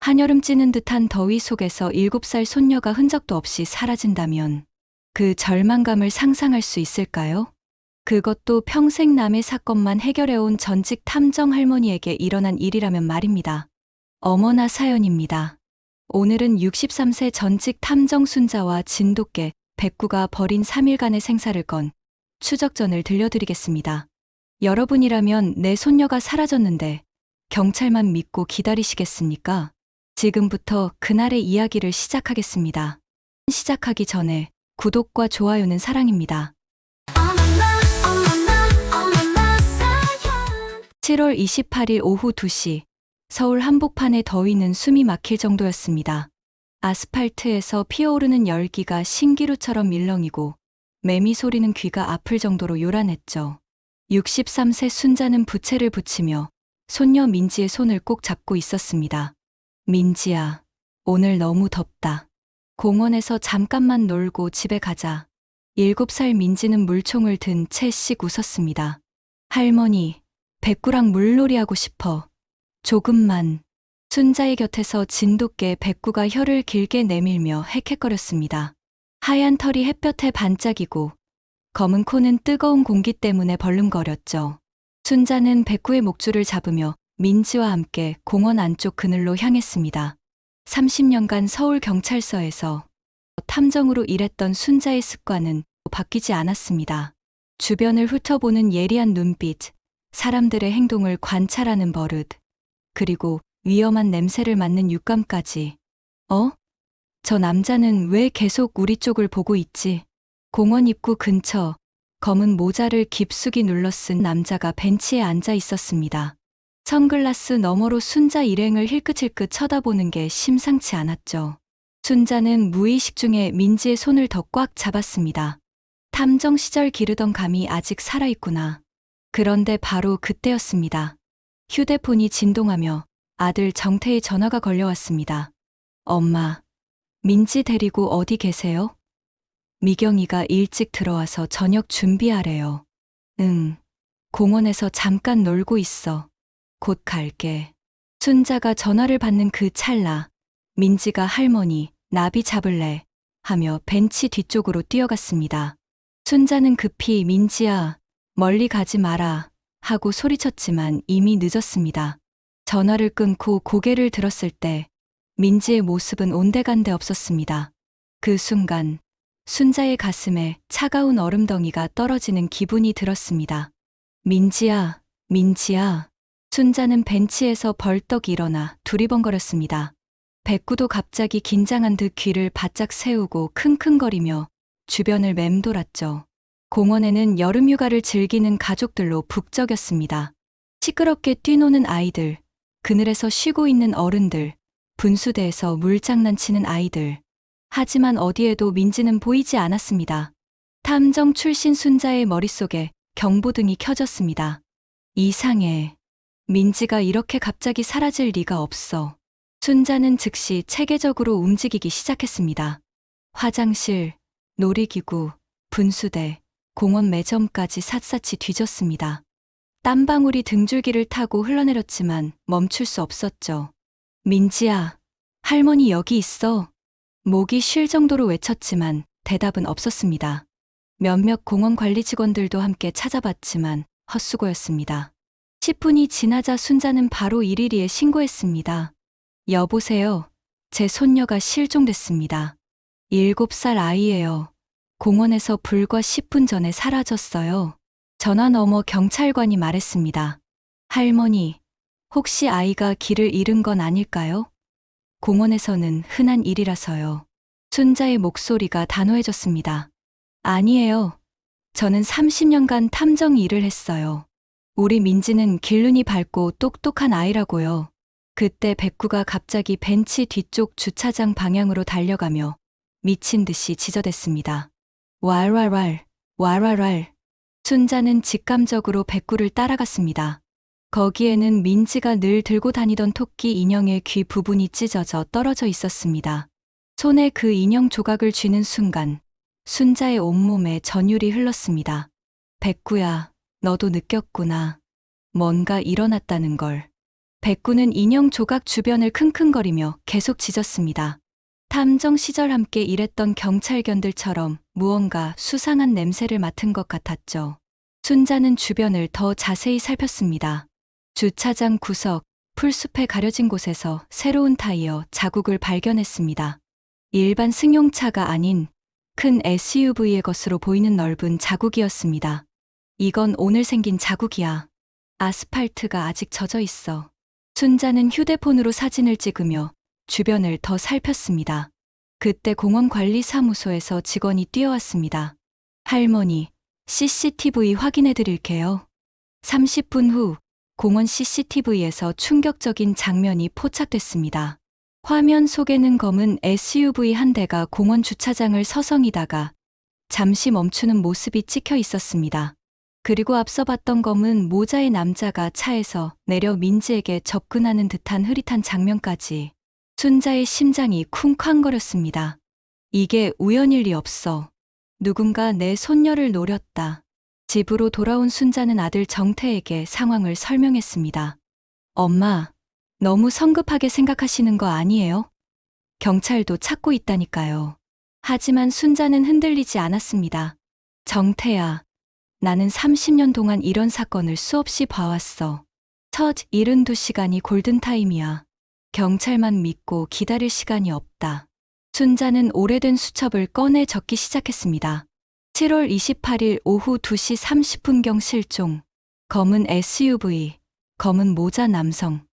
한여름 찌는 듯한 더위 속에서 7살 손녀가 흔적도 없이 사라진다면 그 절망감을 상상할 수 있을까요? 그것도 평생 남의 사건만 해결해온 전직 탐정 할머니에게 일어난 일이라면 말입니다. 어머나 사연입니다. 오늘은 63세 전직 탐정 순자와 진돗개 백구가 벌인 3일간의 생사를 건 추적전을 들려드리겠습니다. 여러분이라면 내 손녀가 사라졌는데 경찰만 믿고 기다리시겠습니까? 지금부터 그날의 이야기를 시작하겠습니다. 시작하기 전에 구독과 좋아요는 사랑입니다. 7월 28일 오후 2시, 서울 한복판의 더위는 숨이 막힐 정도였습니다. 아스팔트에서 피어오르는 열기가 신기루처럼 밀렁이고 매미 소리는 귀가 아플 정도로 요란했죠. 63세 순자는 부채를 붙이며 손녀 민지의 손을 꼭 잡고 있었습니다. 민지야, 오늘 너무 덥다. 공원에서 잠깐만 놀고 집에 가자. 7살 민지는 물총을 든 채 씩 웃었습니다. 할머니, 백구랑 물놀이하고 싶어. 조금만. 순자의 곁에서 진돗개 백구가 혀를 길게 내밀며 헥헥거렸습니다. 하얀 털이 햇볕에 반짝이고 검은 코는 뜨거운 공기 때문에 벌름거렸죠. 순자는 백구의 목줄을 잡으며 민지와 함께 공원 안쪽 그늘로 향했습니다. 30년간 서울경찰서에서 탐정으로 일했던 순자의 습관은 바뀌지 않았습니다. 주변을 훑어보는 예리한 눈빛, 사람들의 행동을 관찰하는 버릇, 그리고 위험한 냄새를 맡는 육감까지. 저 남자는 왜 계속 우리 쪽을 보고 있지? 공원 입구 근처 검은 모자를 깊숙이 눌러 쓴 남자가 벤치에 앉아 있었습니다. 선글라스 너머로 순자 일행을 힐끗힐끗 쳐다보는 게 심상치 않았죠. 순자는 무의식 중에 민지의 손을 더 꽉 잡았습니다. 탐정 시절 기르던 감이 아직 살아있구나. 그런데 바로 그때였습니다. 휴대폰이 진동하며 아들 정태의 전화가 걸려왔습니다. 엄마, 민지 데리고 어디 계세요? 미경이가 일찍 들어와서 저녁 준비하래요. 응, 공원에서 잠깐 놀고 있어. 곧 갈게. 순자가 전화를 받는 그 찰나, 민지가 할머니, 나비 잡을래? 하며 벤치 뒤쪽으로 뛰어갔습니다. 순자는 급히 민지야, 멀리 가지 마라 하고 소리쳤지만 이미 늦었습니다. 전화를 끊고 고개를 들었을 때 민지의 모습은 온데간데 없었습니다. 그 순간 순자의 가슴에 차가운 얼음덩이가 떨어지는 기분이 들었습니다. 민지야, 민지야. 순자는 벤치에서 벌떡 일어나 두리번거렸습니다. 백구도 갑자기 긴장한 듯 귀를 바짝 세우고 킁킁거리며 주변을 맴돌았죠. 공원에는 여름휴가를 즐기는 가족들로 북적였습니다. 시끄럽게 뛰노는 아이들, 그늘에서 쉬고 있는 어른들, 분수대에서 물장난치는 아이들. 하지만 어디에도 민지는 보이지 않았습니다. 탐정 출신 순자의 머릿속에 경보등이 켜졌습니다. 이상해. 민지가 이렇게 갑자기 사라질 리가 없어. 순자는 즉시 체계적으로 움직이기 시작했습니다. 화장실, 놀이기구, 분수대, 공원 매점까지 샅샅이 뒤졌습니다. 땀방울이 등줄기를 타고 흘러내렸지만 멈출 수 없었죠. 민지야, 할머니 여기 있어. 목이 쉴 정도로 외쳤지만 대답은 없었습니다. 몇몇 공원 관리 직원들도 함께 찾아봤지만 헛수고였습니다. 10분이 지나자 순자는 바로 112에 신고했습니다. 여보세요. 제 손녀가 실종됐습니다. 7살 아이예요. 공원에서 불과 10분 전에 사라졌어요. 전화 너머 경찰관이 말했습니다. 할머니, 혹시 아이가 길을 잃은 건 아닐까요? 공원에서는 흔한 일이라서요. 순자의 목소리가 단호해졌습니다. 아니에요. 저는 30년간 탐정 일을 했어요. 우리 민지는 길눈이 밝고 똑똑한 아이라고요. 그때 백구가 갑자기 벤치 뒤쪽 주차장 방향으로 달려가며 미친 듯이 지저댔습니다. 왈왈왈, 왈왈왈. 순자는 직감적으로 백구를 따라갔습니다. 거기에는 민지가 늘 들고 다니던 토끼 인형의 귀 부분이 찢어져 떨어져 있었습니다. 손에 그 인형 조각을 쥐는 순간 순자의 온몸에 전율이 흘렀습니다. 백구야, 너도 느꼈구나. 뭔가 일어났다는 걸. 백구는 인형 조각 주변을 킁킁거리며 계속 짖었습니다. 탐정 시절 함께 일했던 경찰견들처럼 무언가 수상한 냄새를 맡은 것 같았죠. 순자는 주변을 더 자세히 살폈습니다. 주차장 구석, 풀숲에 가려진 곳에서 새로운 타이어 자국을 발견했습니다. 일반 승용차가 아닌 큰 SUV의 것으로 보이는 넓은 자국이었습니다. 이건 오늘 생긴 자국이야. 아스팔트가 아직 젖어 있어. 순자는 휴대폰으로 사진을 찍으며 주변을 더 살폈습니다. 그때 공원관리사무소에서 직원이 뛰어왔습니다. 할머니, CCTV 확인해 드릴게요. 30분 후 공원 CCTV에서 충격적인 장면이 포착됐습니다. 화면 속에는 검은 SUV 한 대가 공원 주차장을 서성이다가 잠시 멈추는 모습이 찍혀 있었습니다. 그리고 앞서 봤던 검은 모자의 남자가 차에서 내려 민지에게 접근하는 듯한 흐릿한 장면까지. 순자의 심장이 쿵쾅거렸습니다. 이게 우연일 리 없어. 누군가 내 손녀를 노렸다. 집으로 돌아온 순자는 아들 정태에게 상황을 설명했습니다. 엄마, 너무 성급하게 생각하시는 거 아니에요? 경찰도 찾고 있다니까요. 하지만 순자는 흔들리지 않았습니다. 정태야, 나는 30년 동안 이런 사건을 수없이 봐왔어. 첫 72시간이 골든타임이야. 경찰만 믿고 기다릴 시간이 없다. 순자는 오래된 수첩을 꺼내 적기 시작했습니다. 7월 28일 오후 2시 30분경 실종. 검은 SUV, 검은 모자 남성,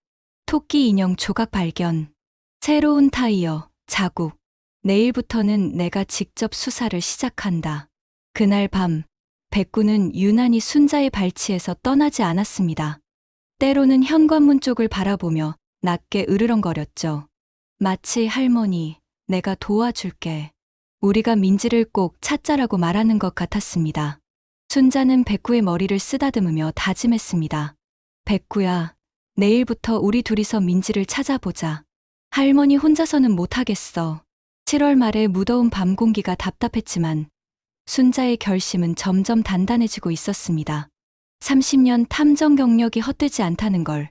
토끼 인형 조각 발견, 새로운 타이어, 자국. 내일부터는 내가 직접 수사를 시작한다. 그날 밤, 백구는 유난히 순자의 발치에서 떠나지 않았습니다. 때로는 현관문 쪽을 바라보며 낮게 으르렁거렸죠. 마치 할머니, 내가 도와줄게. 우리가 민지를 꼭 찾자라고 말하는 것 같았습니다. 순자는 백구의 머리를 쓰다듬으며 다짐했습니다. 백구야, 내일부터 우리 둘이서 민지를 찾아보자. 할머니 혼자서는 못하겠어. 7월 말에 무더운 밤 공기가 답답했지만 순자의 결심은 점점 단단해지고 있었습니다. 30년 탐정 경력이 헛되지 않다는 걸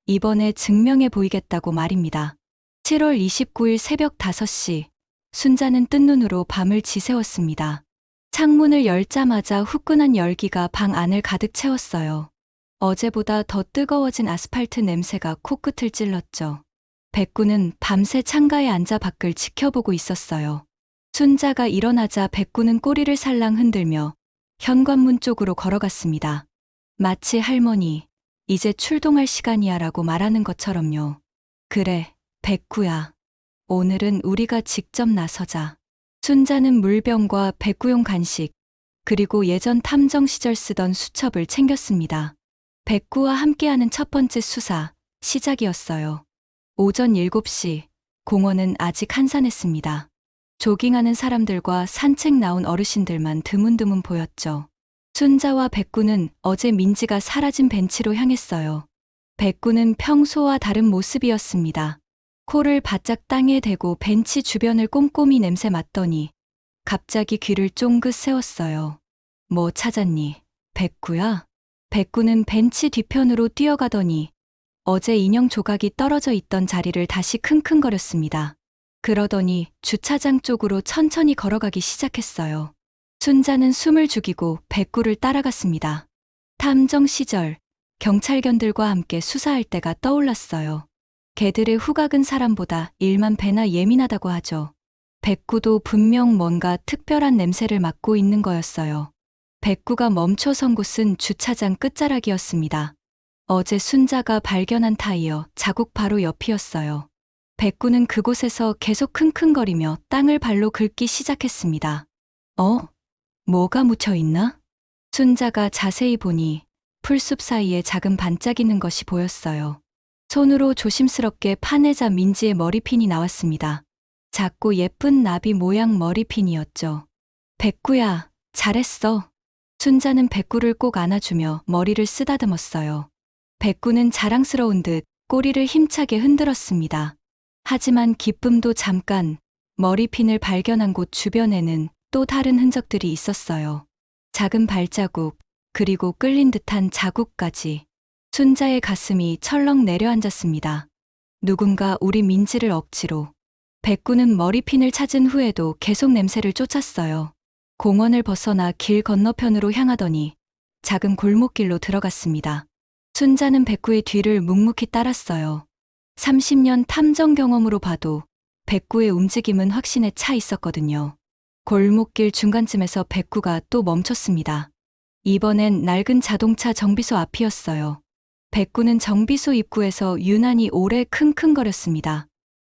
이번에 증명해 보이겠다고 말입니다. 7월 29일 새벽 5시, 순자는 뜬 눈으로 밤을 지새웠습니다. 창문을 열자마자 후끈한 열기가 방 안을 가득 채웠어요. 어제보다 더 뜨거워진 아스팔트 냄새가 코끝을 찔렀죠. 백구는 밤새 창가에 앉아 밖을 지켜보고 있었어요. 순자가 일어나자 백구는 꼬리를 살랑 흔들며 현관문 쪽으로 걸어갔습니다. 마치 할머니, 이제 출동할 시간이야 라고 말하는 것처럼요. 그래, 백구야. 오늘은 우리가 직접 나서자. 순자는 물병과 백구용 간식, 그리고 예전 탐정 시절 쓰던 수첩을 챙겼습니다. 백구와 함께하는 첫 번째 수사, 시작이었어요. 오전 7시, 공원은 아직 한산했습니다. 조깅하는 사람들과 산책 나온 어르신들만 드문드문 보였죠. 순자와 백구는 어제 민지가 사라진 벤치로 향했어요. 백구는 평소와 다른 모습이었습니다. 코를 바짝 땅에 대고 벤치 주변을 꼼꼼히 냄새 맡더니 갑자기 귀를 쫑긋 세웠어요. 뭐 찾았니? 백구야? 백구는 벤치 뒤편으로 뛰어가더니 어제 인형 조각이 떨어져 있던 자리를 다시 킁킁거렸습니다. 그러더니 주차장 쪽으로 천천히 걸어가기 시작했어요. 순자는 숨을 죽이고 백구를 따라갔습니다. 탐정 시절 경찰견들과 함께 수사할 때가 떠올랐어요. 개들의 후각은 사람보다 1만 배나 예민하다고 하죠. 백구도 분명 뭔가 특별한 냄새를 맡고 있는 거였어요. 백구가 멈춰선 곳은 주차장 끝자락이었습니다. 어제 순자가 발견한 타이어 자국 바로 옆이었어요. 백구는 그곳에서 계속 킁킁거리며 땅을 발로 긁기 시작했습니다. 뭐가 묻혀 있나? 순자가 자세히 보니 풀숲 사이에 작은 반짝이는 것이 보였어요. 손으로 조심스럽게 파내자 민지의 머리핀이 나왔습니다. 작고 예쁜 나비 모양 머리핀이었죠. 백구야, 잘했어. 순자는 백구를 꼭 안아주며 머리를 쓰다듬었어요. 백구는 자랑스러운 듯 꼬리를 힘차게 흔들었습니다. 하지만 기쁨도 잠깐, 머리핀을 발견한 곳 주변에는 또 다른 흔적들이 있었어요. 작은 발자국, 그리고 끌린 듯한 자국까지. 순자의 가슴이 철렁 내려앉았습니다. 누군가 우리 민지를 억지로. 백구는 머리핀을 찾은 후에도 계속 냄새를 쫓았어요. 공원을 벗어나 길 건너편으로 향하더니 작은 골목길로 들어갔습니다. 순자는 백구의 뒤를 묵묵히 따랐어요. 30년 탐정 경험으로 봐도 백구의 움직임은 확신에 차 있었거든요. 골목길 중간쯤에서 백구가 또 멈췄습니다. 이번엔 낡은 자동차 정비소 앞이었어요. 백구는 정비소 입구에서 유난히 오래 킁킁거렸습니다.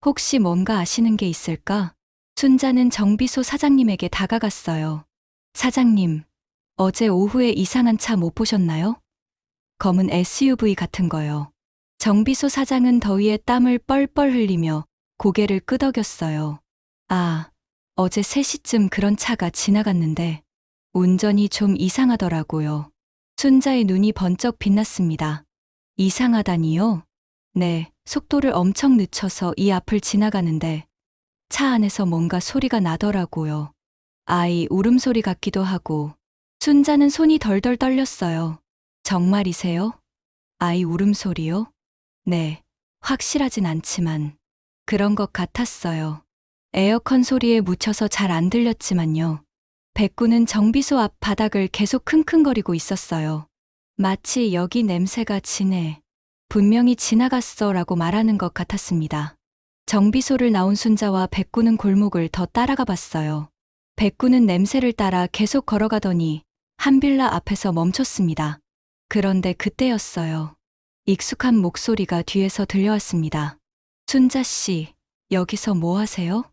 혹시 뭔가 아시는 게 있을까? 순자는 정비소 사장님에게 다가갔어요. 사장님, 어제 오후에 이상한 차 못 보셨나요? 검은 SUV 같은 거요. 정비소 사장은 더위에 땀을 뻘뻘 흘리며 고개를 끄덕였어요. 아, 어제 3시쯤 그런 차가 지나갔는데 운전이 좀 이상하더라고요. 순자의 눈이 번쩍 빛났습니다. 이상하다니요? 네, 속도를 엄청 늦춰서 이 앞을 지나가는데 차 안에서 뭔가 소리가 나더라고요. 아이 울음소리 같기도 하고. 순자는 손이 덜덜 떨렸어요. 정말이세요? 아이 울음소리요? 네, 확실하진 않지만 그런 것 같았어요. 에어컨 소리에 묻혀서 잘 안 들렸지만요. 백구는 정비소 앞 바닥을 계속 킁킁거리고 있었어요. 마치 여기 냄새가 진해. 분명히 지나갔어 라고 말하는 것 같았습니다. 정비소를 나온 순자와 백구는 골목을 더 따라가 봤어요. 백구는 냄새를 따라 계속 걸어가더니 한 빌라 앞에서 멈췄습니다. 그런데 그때였어요. 익숙한 목소리가 뒤에서 들려왔습니다. 순자 씨, 여기서 뭐 하세요?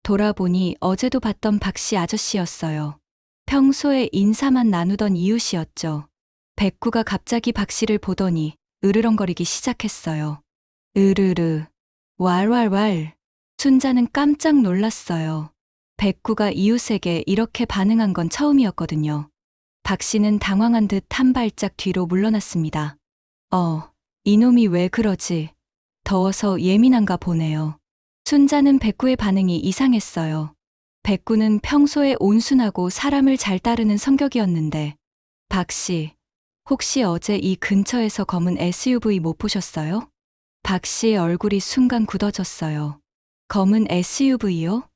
돌아보니 어제도 봤던 박씨 아저씨였어요. 평소에 인사만 나누던 이웃이었죠. 백구가 갑자기 박씨를 보더니 으르렁거리기 시작했어요. 으르르, 왈왈왈. 순자는 깜짝 놀랐어요. 백구가 이웃에게 이렇게 반응한 건 처음이었거든요. 박씨는 당황한 듯 한 발짝 뒤로 물러났습니다. 이놈이 왜 그러지? 더워서 예민한가 보네요. 순자는 백구의 반응이 이상했어요. 백구는 평소에 온순하고 사람을 잘 따르는 성격이었는데, 박씨, 혹시 어제 이 근처에서 검은 SUV 못 보셨어요? 박씨의 얼굴이 순간 굳어졌어요. 검은 SUV요?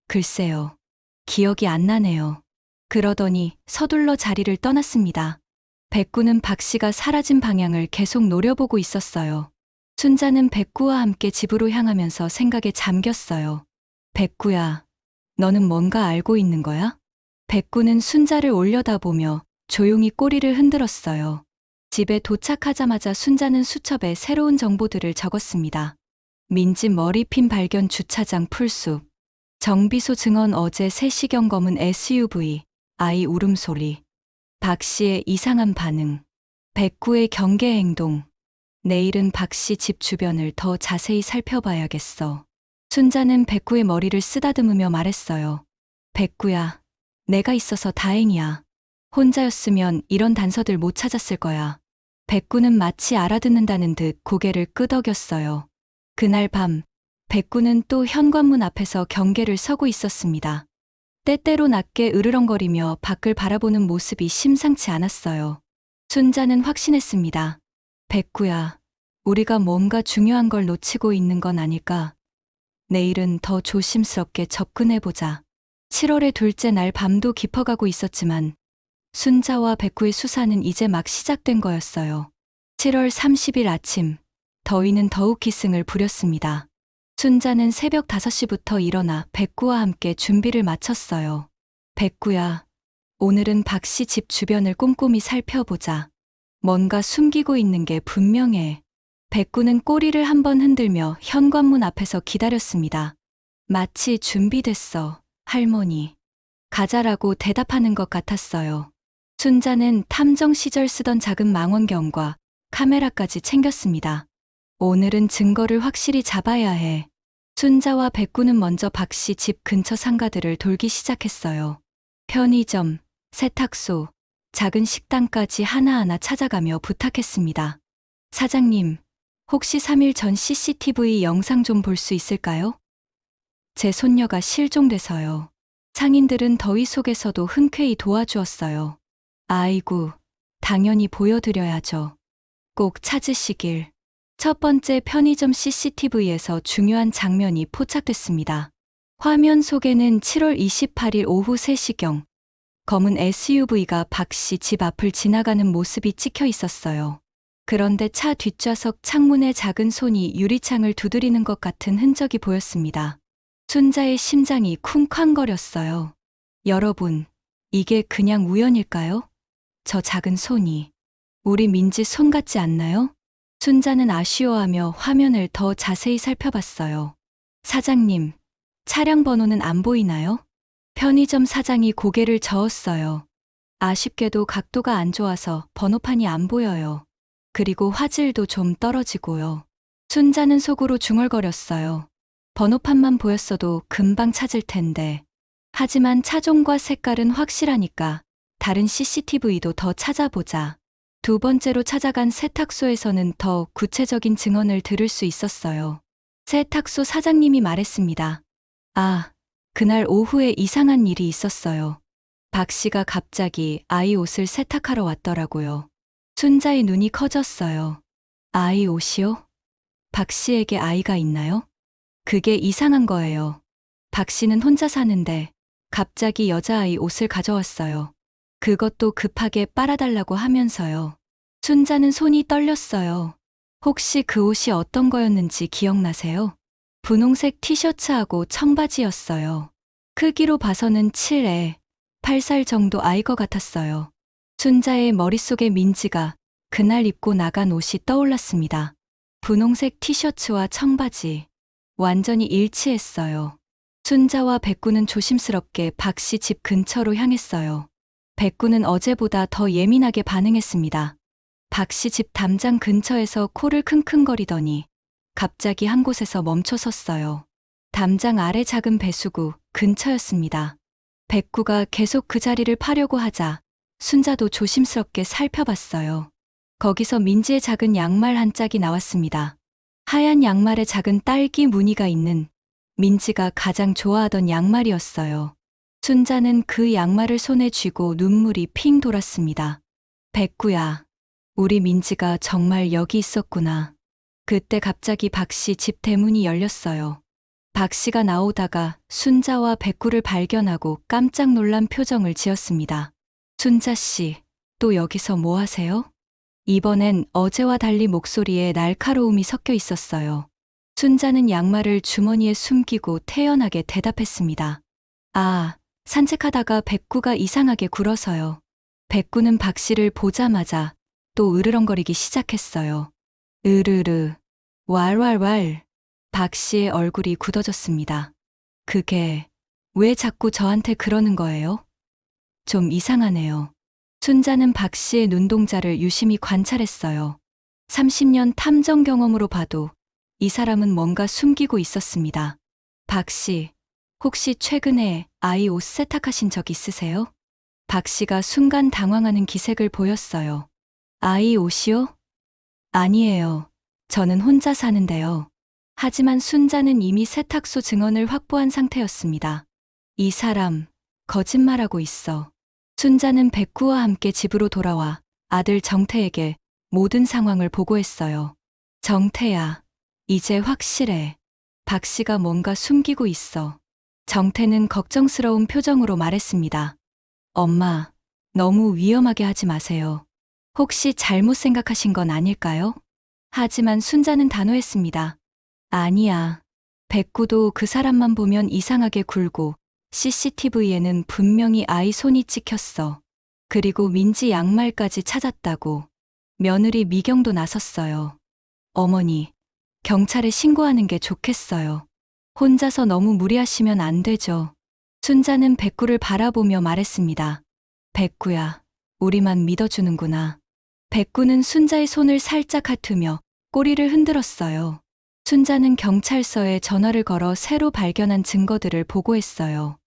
글쎄요. 기억이 안 나네요. 그러더니 서둘러 자리를 떠났습니다. 백구는 박씨가 사라진 방향을 계속 노려보고 있었어요. 순자는 백구와 함께 집으로 향하면서 생각에 잠겼어요. 백구야, 너는 뭔가 알고 있는 거야? 백구는 순자를 올려다보며 조용히 꼬리를 흔들었어요. 집에 도착하자마자 순자는 수첩에 새로운 정보들을 적었습니다. 민지 머리핀 발견 주차장 풀숲. 정비소 증언 어제 3시경 검은 SUV. 아이 울음소리. 박씨의 이상한 반응. 백구의 경계 행동. 내일은 박씨 집 주변을 더 자세히 살펴봐야겠어. 순자는 백구의 머리를 쓰다듬으며 말했어요. 백구야, 내가 있어서 다행이야. 혼자였으면 이런 단서들 못 찾았을 거야. 백구는 마치 알아듣는다는 듯 고개를 끄덕였어요. 그날 밤, 백구는 또 현관문 앞에서 경계를 서고 있었습니다. 때때로 낮게 으르렁거리며 밖을 바라보는 모습이 심상치 않았어요. 순자는 확신했습니다. 백구야, 우리가 뭔가 중요한 걸 놓치고 있는 건 아닐까? 내일은 더 조심스럽게 접근해보자. 7월의 둘째 날 밤도 깊어가고 있었지만 순자와 백구의 수사는 이제 막 시작된 거였어요. 7월 30일 아침, 더위는 더욱 기승을 부렸습니다. 순자는 새벽 5시부터 일어나 백구와 함께 준비를 마쳤어요. 백구야, 오늘은 박씨 집 주변을 꼼꼼히 살펴보자. 뭔가 숨기고 있는 게 분명해. 백구는 꼬리를 한번 흔들며 현관문 앞에서 기다렸습니다. 마치 준비됐어, 할머니. 가자라고 대답하는 것 같았어요. 순자는 탐정 시절 쓰던 작은 망원경과 카메라까지 챙겼습니다. 오늘은 증거를 확실히 잡아야 해. 순자와 백구는 먼저 박씨 집 근처 상가들을 돌기 시작했어요. 편의점, 세탁소, 작은 식당까지 하나하나 찾아가며 부탁했습니다. 사장님, 혹시 3일 전 CCTV 영상 좀 볼 수 있을까요? 제 손녀가 실종돼서요. 상인들은 더위 속에서도 흔쾌히 도와주었어요. 아이고, 당연히 보여드려야죠. 꼭 찾으시길. 첫 번째 편의점 CCTV에서 중요한 장면이 포착됐습니다. 화면 속에는 7월 28일 오후 3시경 검은 SUV가 박 씨 집 앞을 지나가는 모습이 찍혀 있었어요. 그런데 차 뒷좌석 창문에 작은 손이 유리창을 두드리는 것 같은 흔적이 보였습니다. 순자의 심장이 쿵쾅거렸어요. 여러분, 이게 그냥 우연일까요? 저 작은 손이 우리 민지 손 같지 않나요? 순자는 아쉬워하며 화면을 더 자세히 살펴봤어요. 사장님, 차량 번호는 안 보이나요? 편의점 사장이 고개를 저었어요. 아쉽게도 각도가 안 좋아서 번호판이 안 보여요. 그리고 화질도 좀 떨어지고요. 순자는 속으로 중얼거렸어요. 번호판만 보였어도 금방 찾을 텐데. 하지만 차종과 색깔은 확실하니까 다른 CCTV도 더 찾아보자. 두 번째로 찾아간 세탁소에서는 더 구체적인 증언을 들을 수 있었어요. 세탁소 사장님이 말했습니다. 아, 그날 오후에 이상한 일이 있었어요. 박 씨가 갑자기 아이 옷을 세탁하러 왔더라고요. 순자의 눈이 커졌어요. 아이 옷이요? 박 씨에게 아이가 있나요? 그게 이상한 거예요. 박 씨는 혼자 사는데 갑자기 여자아이 옷을 가져왔어요. 그것도 급하게 빨아달라고 하면서요. 순자는 손이 떨렸어요. 혹시 그 옷이 어떤 거였는지 기억나세요? 분홍색 티셔츠하고 청바지였어요. 크기로 봐서는 7에 8살 정도 아이 것 같았어요. 순자의 머릿속에 민지가 그날 입고 나간 옷이 떠올랐습니다. 분홍색 티셔츠와 청바지. 완전히 일치했어요. 순자와 백구는 조심스럽게 박 씨 집 근처로 향했어요. 백구는 어제보다 더 예민하게 반응했습니다. 박 씨 집 담장 근처에서 코를 킁킁거리더니 갑자기 한 곳에서 멈춰 섰어요. 담장 아래 작은 배수구 근처였습니다. 백구가 계속 그 자리를 파려고 하자 순자도 조심스럽게 살펴봤어요. 거기서 민지의 작은 양말 한 짝이 나왔습니다. 하얀 양말에 작은 딸기 무늬가 있는 민지가 가장 좋아하던 양말이었어요. 순자는 그 양말을 손에 쥐고 눈물이 핑 돌았습니다. 백구야, 우리 민지가 정말 여기 있었구나. 그때 갑자기 박 씨 집 대문이 열렸어요. 박 씨가 나오다가 순자와 백구를 발견하고 깜짝 놀란 표정을 지었습니다. 순자 씨, 또 여기서 뭐 하세요? 이번엔 어제와 달리 목소리에 날카로움이 섞여 있었어요. 순자는 양말을 주머니에 숨기고 태연하게 대답했습니다. 아, 산책하다가 백구가 이상하게 굴어서요. 백구는 박 씨를 보자마자 또 으르렁거리기 시작했어요. 으르르, 왈왈왈. 박 씨의 얼굴이 굳어졌습니다. 그게 왜 자꾸 저한테 그러는 거예요? 좀 이상하네요. 순자는 박 씨의 눈동자를 유심히 관찰했어요. 30년 탐정 경험으로 봐도 이 사람은 뭔가 숨기고 있었습니다. 박 씨, 혹시 최근에 아이 옷 세탁하신 적 있으세요? 박 씨가 순간 당황하는 기색을 보였어요. 아이 옷이요? 아니에요. 저는 혼자 사는데요. 하지만 순자는 이미 세탁소 증언을 확보한 상태였습니다. 이 사람, 거짓말하고 있어. 순자는 백구와 함께 집으로 돌아와 아들 정태에게 모든 상황을 보고했어요. 정태야, 이제 확실해. 박 씨가 뭔가 숨기고 있어. 정태는 걱정스러운 표정으로 말했습니다. 엄마, 너무 위험하게 하지 마세요. 혹시 잘못 생각하신 건 아닐까요? 하지만 순자는 단호했습니다. 아니야. 백구도 그 사람만 보면 이상하게 굴고 CCTV에는 분명히 아이 손이 찍혔어. 그리고 민지 양말까지 찾았다고. 며느리 미경도 나섰어요. 어머니, 경찰에 신고하는 게 좋겠어요. 혼자서 너무 무리하시면 안 되죠. 순자는 백구를 바라보며 말했습니다. 백구야, 우리만 믿어주는구나. 백구는 순자의 손을 살짝 핫으며 꼬리를 흔들었어요. 순자는 경찰서에 전화를 걸어 새로 발견한 증거들을 보고했어요.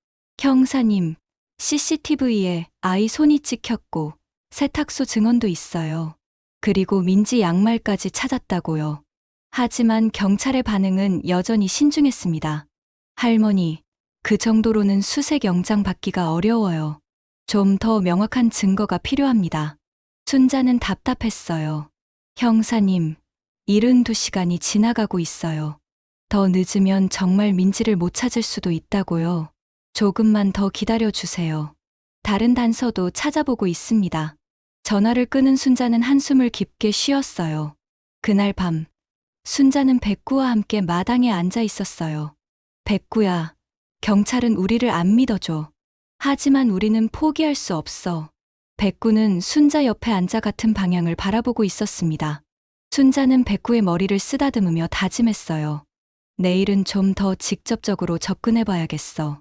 형사님, CCTV에 아이 손이 찍혔고 세탁소 증언도 있어요. 그리고 민지 양말까지 찾았다고요. 하지만 경찰의 반응은 여전히 신중했습니다. 할머니, 그 정도로는 수색 영장 받기가 어려워요. 좀 더 명확한 증거가 필요합니다. 순자는 답답했어요. 형사님, 72시간이 지나가고 있어요. 더 늦으면 정말 민지를 못 찾을 수도 있다고요. 조금만 더 기다려 주세요. 다른 단서도 찾아보고 있습니다. 전화를 끊은 순자는 한숨을 깊게 쉬었어요. 그날 밤, 순자는 백구와 함께 마당에 앉아 있었어요. 백구야, 경찰은 우리를 안 믿어줘. 하지만 우리는 포기할 수 없어. 백구는 순자 옆에 앉아 같은 방향을 바라보고 있었습니다. 순자는 백구의 머리를 쓰다듬으며 다짐했어요. 내일은 좀 더 직접적으로 접근해봐야겠어.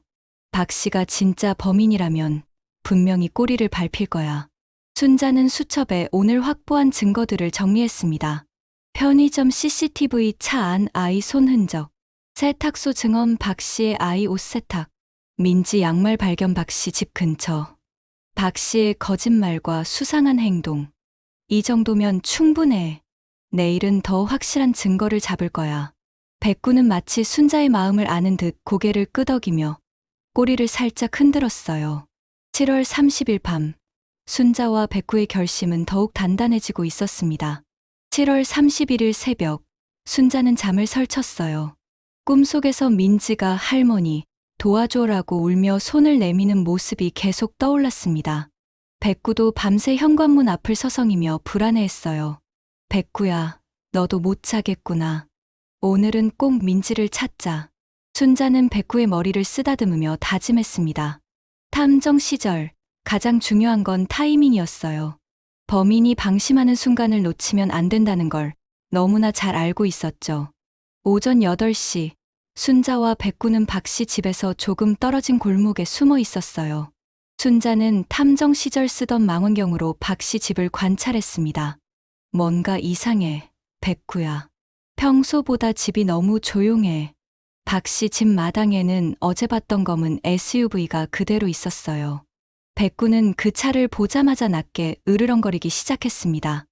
박 씨가 진짜 범인이라면 분명히 꼬리를 밟힐 거야. 순자는 수첩에 오늘 확보한 증거들을 정리했습니다. 편의점 CCTV 차 안 아이 손 흔적, 세탁소 증언 박 씨의 아이 옷 세탁, 민지 양말 발견 박 씨 집 근처, 박 씨의 거짓말과 수상한 행동. 이 정도면 충분해. 내일은 더 확실한 증거를 잡을 거야. 백구는 마치 순자의 마음을 아는 듯 고개를 끄덕이며 꼬리를 살짝 흔들었어요. 7월 30일 밤, 순자와 백구의 결심은 더욱 단단해지고 있었습니다. 7월 31일 새벽, 순자는 잠을 설쳤어요. 꿈속에서 민지가 할머니, 도와줘라고 울며 손을 내미는 모습이 계속 떠올랐습니다. 백구도 밤새 현관문 앞을 서성이며 불안해했어요. 백구야, 너도 못 자겠구나. 오늘은 꼭 민지를 찾자. 순자는 백구의 머리를 쓰다듬으며 다짐했습니다. 탐정 시절, 가장 중요한 건 타이밍이었어요. 범인이 방심하는 순간을 놓치면 안 된다는 걸 너무나 잘 알고 있었죠. 오전 8시, 순자와 백구는 박 씨 집에서 조금 떨어진 골목에 숨어 있었어요. 순자는 탐정 시절 쓰던 망원경으로 박 씨 집을 관찰했습니다. 뭔가 이상해, 백구야. 평소보다 집이 너무 조용해. 박 씨 집 마당에는 어제 봤던 검은 SUV가 그대로 있었어요. 백구는 그 차를 보자마자 낮게 으르렁거리기 시작했습니다.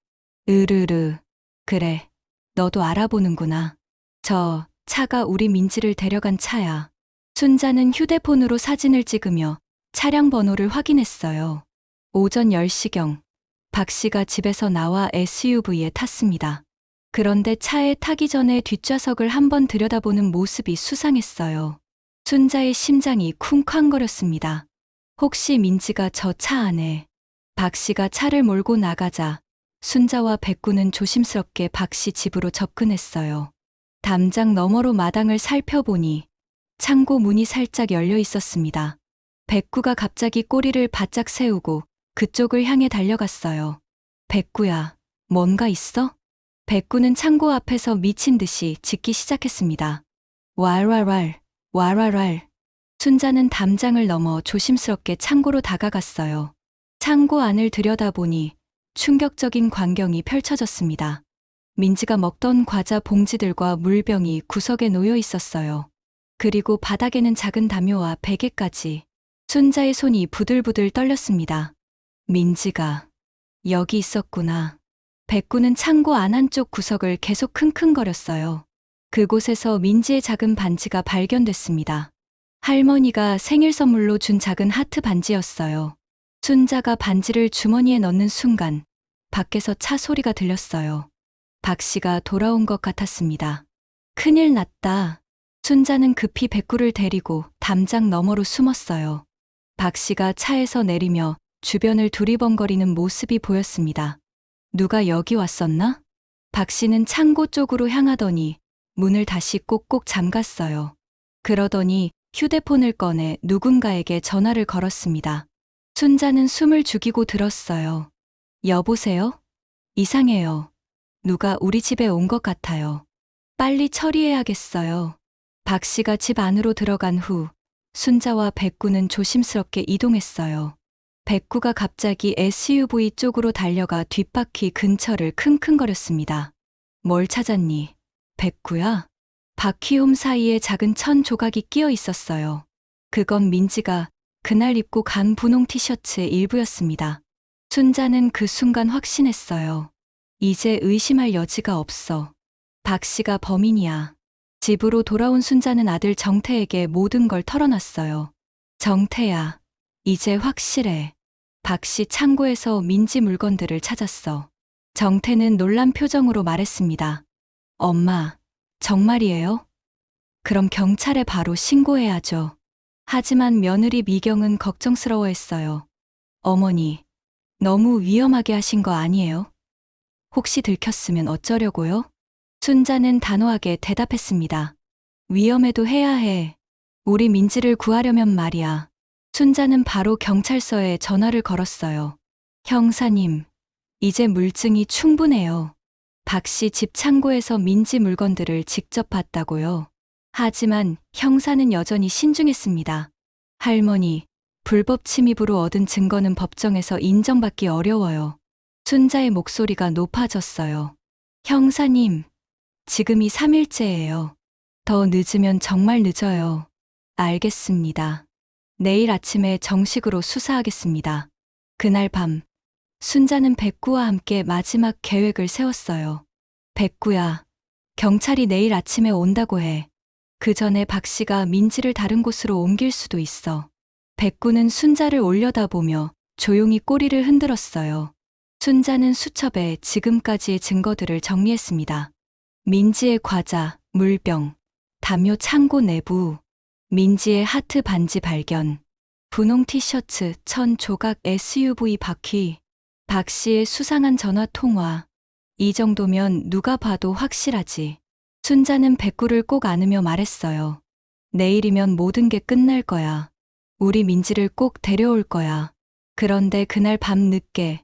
으르르. 그래, 너도 알아보는구나. 저 차가 우리 민지를 데려간 차야. 순자는 휴대폰으로 사진을 찍으며 차량 번호를 확인했어요. 오전 10시경, 박 씨가 집에서 나와 SUV에 탔습니다. 그런데 차에 타기 전에 뒷좌석을 한번 들여다보는 모습이 수상했어요. 순자의 심장이 쿵쾅거렸습니다. 혹시 민지가 저 차 안에. 박 씨가 차를 몰고 나가자 순자와 백구는 조심스럽게 박 씨 집으로 접근했어요. 담장 너머로 마당을 살펴보니 창고 문이 살짝 열려 있었습니다. 백구가 갑자기 꼬리를 바짝 세우고 그쪽을 향해 달려갔어요. 백구야, 뭔가 있어? 백구는 창고 앞에서 미친 듯이 짖기 시작했습니다. 왈왈왈, 왈왈왈. 순자는 담장을 넘어 조심스럽게 창고로 다가갔어요. 창고 안을 들여다보니 충격적인 광경이 펼쳐졌습니다. 민지가 먹던 과자 봉지들과 물병이 구석에 놓여 있었어요. 그리고 바닥에는 작은 담요와 베개까지. 순자의 손이 부들부들 떨렸습니다. 민지가 여기 있었구나. 백구는 창고 안 한쪽 구석을 계속 킁킁거렸어요. 그곳에서 민지의 작은 반지가 발견됐습니다. 할머니가 생일 선물로 준 작은 하트 반지였어요. 순자가 반지를 주머니에 넣는 순간 밖에서 차 소리가 들렸어요. 박 씨가 돌아온 것 같았습니다. 큰일 났다. 순자는 급히 백구를 데리고 담장 너머로 숨었어요. 박 씨가 차에서 내리며 주변을 두리번거리는 모습이 보였습니다. 누가 여기 왔었나? 박 씨는 창고 쪽으로 향하더니 문을 다시 꼭꼭 잠갔어요. 그러더니 휴대폰을 꺼내 누군가에게 전화를 걸었습니다. 순자는 숨을 죽이고 들었어요. 여보세요? 이상해요. 누가 우리 집에 온 것 같아요. 빨리 처리해야겠어요. 박 씨가 집 안으로 들어간 후 순자와 백구는 조심스럽게 이동했어요. 백구가 갑자기 SUV 쪽으로 달려가 뒷바퀴 근처를 킁킁거렸습니다. 뭘 찾았니? 백구야? 바퀴홈 사이에 작은 천 조각이 끼어 있었어요. 그건 민지가 그날 입고 간 분홍 티셔츠의 일부였습니다. 순자는 그 순간 확신했어요. 이제 의심할 여지가 없어. 박 씨가 범인이야. 집으로 돌아온 순자는 아들 정태에게 모든 걸 털어놨어요. 정태야, 이제 확실해. 박 씨 창고에서 민지 물건들을 찾았어. 정태는 놀란 표정으로 말했습니다. 엄마, 정말이에요? 그럼 경찰에 바로 신고해야죠. 하지만 며느리 미경은 걱정스러워했어요. 어머니, 너무 위험하게 하신 거 아니에요? 혹시 들켰으면 어쩌려고요? 순자는 단호하게 대답했습니다. 위험해도 해야 해. 우리 민지를 구하려면 말이야. 순자는 바로 경찰서에 전화를 걸었어요. 형사님, 이제 물증이 충분해요. 박 씨 집 창고에서 민지 물건들을 직접 봤다고요. 하지만 형사는 여전히 신중했습니다. 할머니, 불법 침입으로 얻은 증거는 법정에서 인정받기 어려워요. 순자의 목소리가 높아졌어요. 형사님, 지금이 3일째예요. 더 늦으면 정말 늦어요. 알겠습니다. 내일 아침에 정식으로 수사하겠습니다. 그날 밤, 순자는 백구와 함께 마지막 계획을 세웠어요. 백구야, 경찰이 내일 아침에 온다고 해. 그 전에 박 씨가 민지를 다른 곳으로 옮길 수도 있어. 백구는 순자를 올려다보며 조용히 꼬리를 흔들었어요. 순자는 수첩에 지금까지의 증거들을 정리했습니다. 민지의 과자, 물병, 담요 창고 내부, 민지의 하트 반지 발견, 분홍 티셔츠 1000조각 SUV 바퀴, 박 씨의 수상한 전화 통화. 이 정도면 누가 봐도 확실하지. 순자는 백구를 꼭 안으며 말했어요. 내일이면 모든 게 끝날 거야. 우리 민지를 꼭 데려올 거야. 그런데 그날 밤 늦게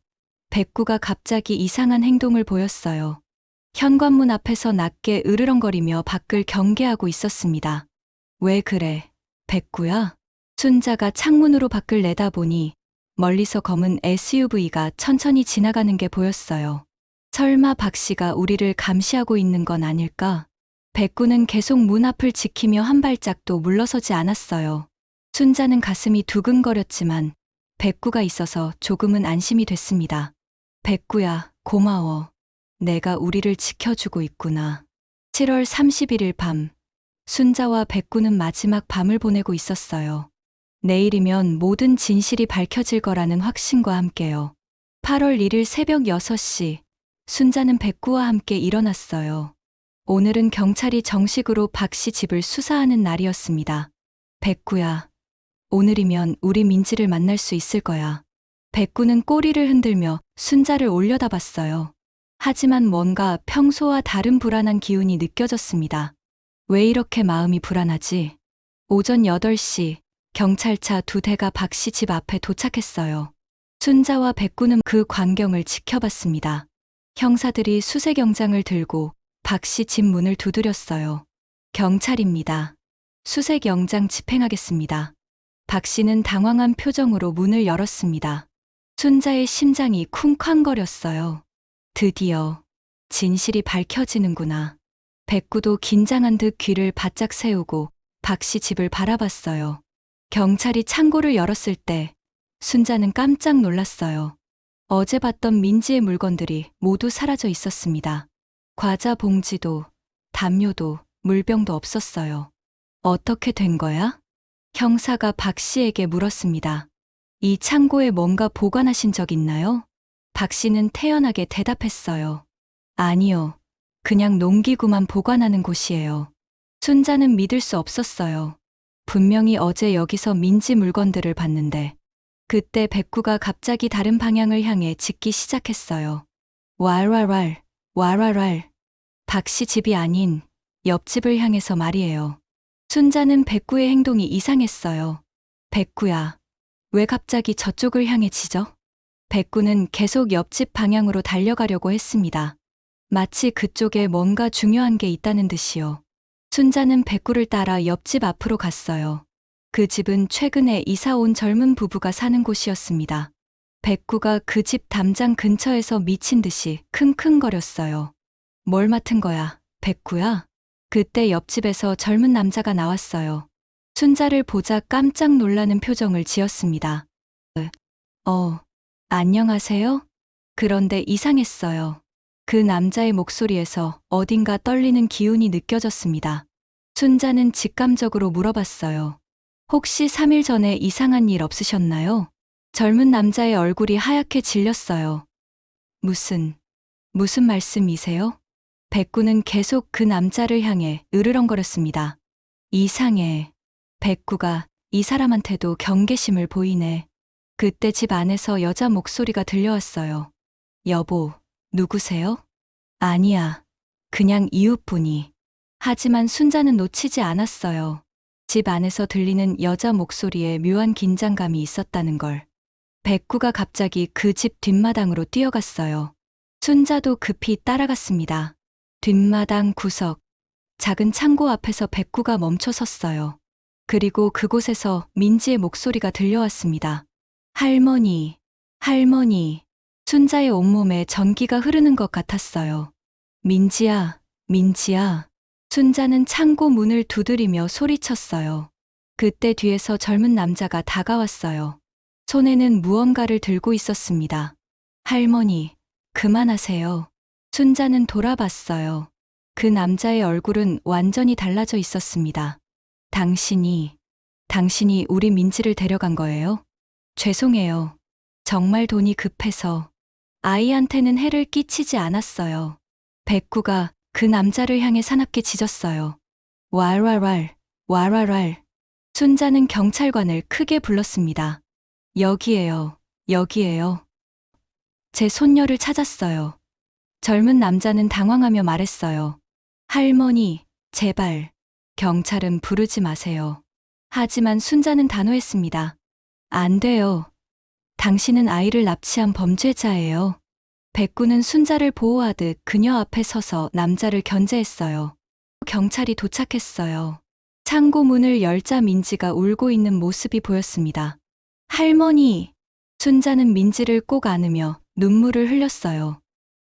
백구가 갑자기 이상한 행동을 보였어요. 현관문 앞에서 낮게 으르렁거리며 밖을 경계하고 있었습니다. 왜 그래, 백구야? 순자가 창문으로 밖을 내다보니 멀리서 검은 SUV가 천천히 지나가는 게 보였어요. 설마 박 씨가 우리를 감시하고 있는 건 아닐까? 백구는 계속 문 앞을 지키며 한 발짝도 물러서지 않았어요. 순자는 가슴이 두근거렸지만 백구가 있어서 조금은 안심이 됐습니다. 백구야, 고마워. 내가 우리를 지켜주고 있구나. 7월 31일 밤, 순자와 백구는 마지막 밤을 보내고 있었어요. 내일이면 모든 진실이 밝혀질 거라는 확신과 함께요. 8월 1일 새벽 6시, 순자는 백구와 함께 일어났어요. 오늘은 경찰이 정식으로 박 씨 집을 수사하는 날이었습니다. 백구야, 오늘이면 우리 민지를 만날 수 있을 거야. 백구는 꼬리를 흔들며 순자를 올려다봤어요. 하지만 뭔가 평소와 다른 불안한 기운이 느껴졌습니다. 왜 이렇게 마음이 불안하지? 오전 8시, 경찰차 2대가 박 씨 집 앞에 도착했어요. 순자와 백구는 그 광경을 지켜봤습니다. 형사들이 수색영장을 들고 박 씨 집 문을 두드렸어요. 경찰입니다. 수색영장 집행하겠습니다. 박 씨는 당황한 표정으로 문을 열었습니다. 순자의 심장이 쿵쾅거렸어요. 드디어 진실이 밝혀지는구나. 백구도 긴장한 듯 귀를 바짝 세우고 박 씨 집을 바라봤어요. 경찰이 창고를 열었을 때 순자는 깜짝 놀랐어요. 어제 봤던 민지의 물건들이 모두 사라져 있었습니다. 과자 봉지도, 담요도, 물병도 없었어요. 어떻게 된 거야? 형사가 박 씨에게 물었습니다. 이 창고에 뭔가 보관하신 적 있나요? 박 씨는 태연하게 대답했어요. 아니요. 그냥 농기구만 보관하는 곳이에요. 순자는 믿을 수 없었어요. 분명히 어제 여기서 민지 물건들을 봤는데 그때 백구가 갑자기 다른 방향을 향해 짖기 시작했어요. 왈왈왈, 왈왈왈. 박 씨 집이 아닌 옆집을 향해서 말이에요. 순자는 백구의 행동이 이상했어요. 백구야, 왜 갑자기 저쪽을 향해 짖어? 백구는 계속 옆집 방향으로 달려가려고 했습니다. 마치 그쪽에 뭔가 중요한 게 있다는 듯이요. 순자는 백구를 따라 옆집 앞으로 갔어요. 그 집은 최근에 이사 온 젊은 부부가 사는 곳이었습니다. 백구가 그 집 담장 근처에서 미친 듯이 킁킁거렸어요. 뭘 맡은 거야, 백구야? 그때 옆집에서 젊은 남자가 나왔어요. 순자를 보자 깜짝 놀라는 표정을 지었습니다. 안녕하세요? 그런데 이상했어요. 그 남자의 목소리에서 어딘가 떨리는 기운이 느껴졌습니다. 순자는 직감적으로 물어봤어요. 혹시 3일 전에 이상한 일 없으셨나요? 젊은 남자의 얼굴이 하얗게 질렸어요. 무슨 무슨 말씀이세요? 백구는 계속 그 남자를 향해 으르렁거렸습니다. 이상해. 백구가 이 사람한테도 경계심을 보이네. 그때 집 안에서 여자 목소리가 들려왔어요. 여보, 누구세요? 아니야. 그냥 이웃분이. 하지만 순자는 놓치지 않았어요. 집 안에서 들리는 여자 목소리에 묘한 긴장감이 있었다는 걸. 백구가 갑자기 그 집 뒷마당으로 뛰어갔어요. 순자도 급히 따라갔습니다. 뒷마당 구석, 작은 창고 앞에서 백구가 멈춰 섰어요. 그리고 그곳에서 민지의 목소리가 들려왔습니다. 할머니, 할머니. 순자의 온몸에 전기가 흐르는 것 같았어요. 민지야, 민지야. 순자는 창고 문을 두드리며 소리쳤어요. 그때 뒤에서 젊은 남자가 다가왔어요. 손에는 무언가를 들고 있었습니다. 할머니, 그만하세요. 순자는 돌아봤어요. 그 남자의 얼굴은 완전히 달라져 있었습니다. 당신이 우리 민지를 데려간 거예요? 죄송해요. 정말 돈이 급해서. 아이한테는 해를 끼치지 않았어요. 백구가 그 남자를 향해 사납게 짖었어요. 왈왈왈, 왈왈왈. 순자는 경찰관을 크게 불렀습니다. 여기에요, 여기에요. 제 손녀를 찾았어요. 젊은 남자는 당황하며 말했어요. 할머니, 제발. 경찰은 부르지 마세요. 하지만 순자는 단호했습니다. 안 돼요. 당신은 아이를 납치한 범죄자예요. 백구는 순자를 보호하듯 그녀 앞에 서서 남자를 견제했어요. 경찰이 도착했어요. 창고 문을 열자 민지가 울고 있는 모습이 보였습니다. 할머니! 순자는 민지를 꼭 안으며 눈물을 흘렸어요.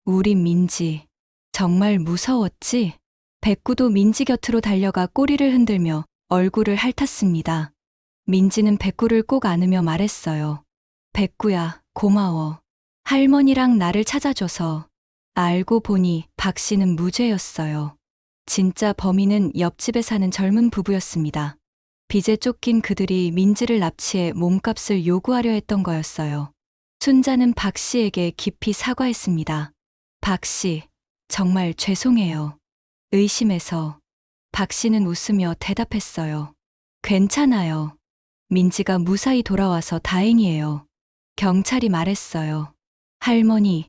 우리 민지, 정말 무서웠지? 백구도 민지 곁으로 달려가 꼬리를 흔들며 얼굴을 핥았습니다. 민지는 백구를 꼭 안으며 말했어요. 백구야, 고마워. 할머니랑 나를 찾아줘서. 알고 보니 박 씨는 무죄였어요. 진짜 범인은 옆집에 사는 젊은 부부였습니다. 빚에 쫓긴 그들이 민지를 납치해 몸값을 요구하려 했던 거였어요. 순자는 박 씨에게 깊이 사과했습니다. 박 씨, 정말 죄송해요. 의심해서. 박 씨는 웃으며 대답했어요. 괜찮아요. 민지가 무사히 돌아와서 다행이에요. 경찰이 말했어요. 할머니,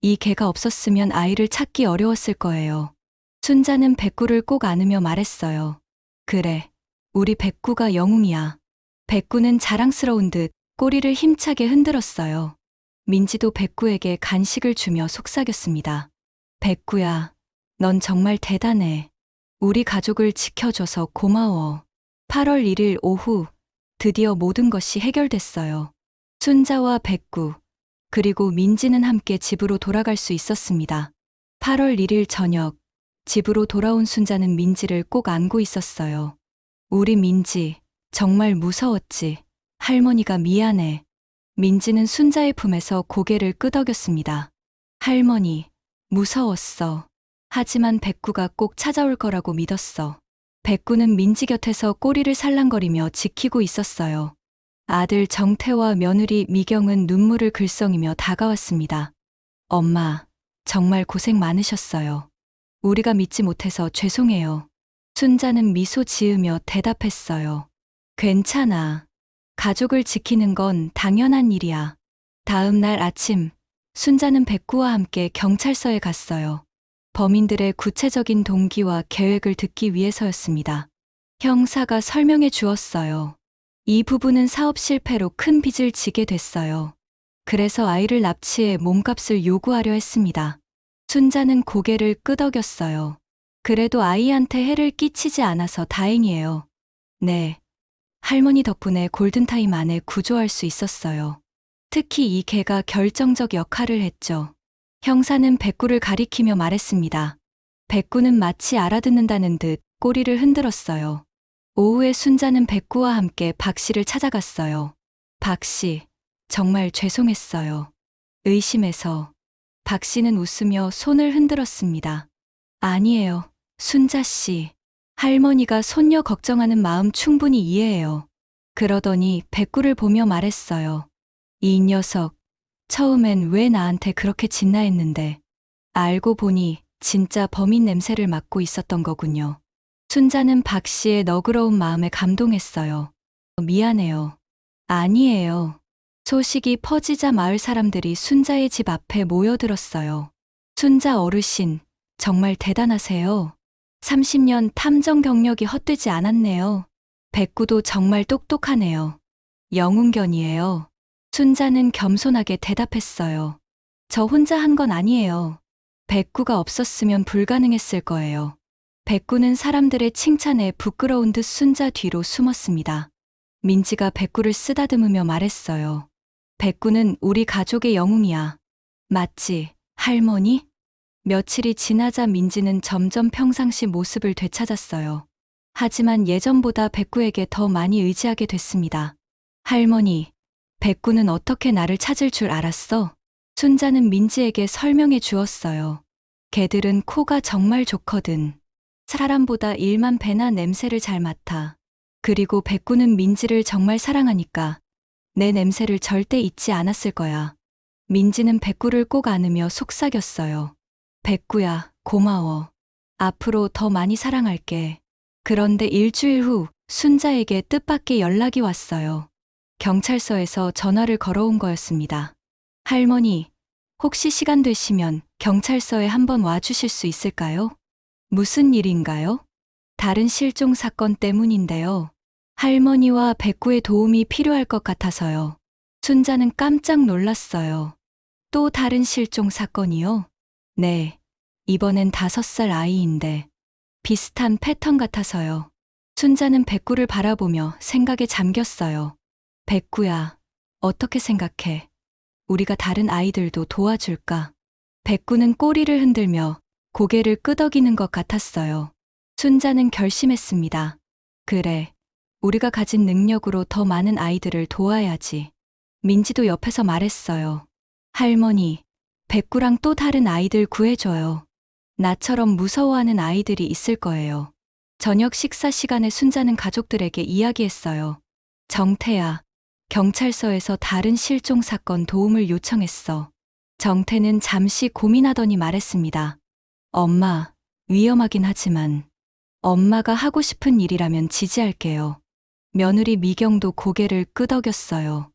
이 개가 없었으면 아이를 찾기 어려웠을 거예요. 순자는 백구를 꼭 안으며 말했어요. 그래, 우리 백구가 영웅이야. 백구는 자랑스러운 듯 꼬리를 힘차게 흔들었어요. 민지도 백구에게 간식을 주며 속삭였습니다. 백구야, 넌 정말 대단해. 우리 가족을 지켜줘서 고마워. 8월 1일 오후, 드디어 모든 것이 해결됐어요. 순자와 백구, 그리고 민지는 함께 집으로 돌아갈 수 있었습니다. 8월 1일 저녁, 집으로 돌아온 순자는 민지를 꼭 안고 있었어요. 우리 민지, 정말 무서웠지. 할머니가 미안해. 민지는 순자의 품에서 고개를 끄덕였습니다. 할머니, 무서웠어. 하지만 백구가 꼭 찾아올 거라고 믿었어. 백구는 민지 곁에서 꼬리를 살랑거리며 지키고 있었어요. 아들 정태와 며느리 미경은 눈물을 글썽이며 다가왔습니다. 엄마, 정말 고생 많으셨어요. 우리가 믿지 못해서 죄송해요. 순자는 미소 지으며 대답했어요. 괜찮아. 가족을 지키는 건 당연한 일이야. 다음 날 아침, 순자는 백구와 함께 경찰서에 갔어요. 범인들의 구체적인 동기와 계획을 듣기 위해서였습니다. 형사가 설명해 주었어요. 이 부부는 사업 실패로 큰 빚을 지게 됐어요. 그래서 아이를 납치해 몸값을 요구하려 했습니다. 순자는 고개를 끄덕였어요. 그래도 아이한테 해를 끼치지 않아서 다행이에요. 네. 할머니 덕분에 골든타임 안에 구조할 수 있었어요. 특히 이 개가 결정적 역할을 했죠. 형사는 백구를 가리키며 말했습니다. 백구는 마치 알아듣는다는 듯 꼬리를 흔들었어요. 오후에 순자는 백구와 함께 박 씨를 찾아갔어요. 박 씨, 정말 죄송했어요. 의심해서. 박 씨는 웃으며 손을 흔들었습니다. 아니에요, 순자 씨. 할머니가 손녀 걱정하는 마음 충분히 이해해요. 그러더니 백구를 보며 말했어요. 이 녀석, 처음엔 왜 나한테 그렇게 진나했는데. 알고 보니 진짜 범인 냄새를 맡고 있었던 거군요. 순자는 박 씨의 너그러운 마음에 감동했어요. 미안해요. 아니에요. 소식이 퍼지자 마을 사람들이 순자의 집 앞에 모여들었어요. 순자 어르신, 정말 대단하세요. 30년 탐정 경력이 헛되지 않았네요. 백구도 정말 똑똑하네요. 영웅견이에요. 순자는 겸손하게 대답했어요. 저 혼자 한 건 아니에요. 백구가 없었으면 불가능했을 거예요. 백구는 사람들의 칭찬에 부끄러운 듯 순자 뒤로 숨었습니다. 민지가 백구를 쓰다듬으며 말했어요. 백구는 우리 가족의 영웅이야. 맞지, 할머니? 며칠이 지나자 민지는 점점 평상시 모습을 되찾았어요. 하지만 예전보다 백구에게 더 많이 의지하게 됐습니다. 할머니, 백구는 어떻게 나를 찾을 줄 알았어? 순자는 민지에게 설명해 주었어요. 개들은 코가 정말 좋거든. 사람보다 1만 배나 냄새를 잘 맡아. 그리고 백구는 민지를 정말 사랑하니까 내 냄새를 절대 잊지 않았을 거야. 민지는 백구를 꼭 안으며 속삭였어요. 백구야, 고마워. 앞으로 더 많이 사랑할게. 그런데 일주일 후 순자에게 뜻밖의 연락이 왔어요. 경찰서에서 전화를 걸어온 거였습니다. 할머니, 혹시 시간 되시면 경찰서에 한번 와주실 수 있을까요? 무슨 일인가요? 다른 실종 사건 때문인데요. 할머니와 백구의 도움이 필요할 것 같아서요. 순자는 깜짝 놀랐어요. 또 다른 실종 사건이요? 네. 이번엔 5살 아이인데 비슷한 패턴 같아서요. 순자는 백구를 바라보며 생각에 잠겼어요. 백구야, 어떻게 생각해? 우리가 다른 아이들도 도와줄까? 백구는 꼬리를 흔들며 고개를 끄덕이는 것 같았어요. 순자는 결심했습니다. 그래, 우리가 가진 능력으로 더 많은 아이들을 도와야지. 민지도 옆에서 말했어요. 할머니, 백구랑 또 다른 아이들 구해줘요. 나처럼 무서워하는 아이들이 있을 거예요. 저녁 식사 시간에 순자는 가족들에게 이야기했어요. 정태야, 경찰서에서 다른 실종 사건 도움을 요청했어. 정태는 잠시 고민하더니 말했습니다. 엄마, 위험하긴 하지만 엄마가 하고 싶은 일이라면 지지할게요. 며느리 미경도 고개를 끄덕였어요.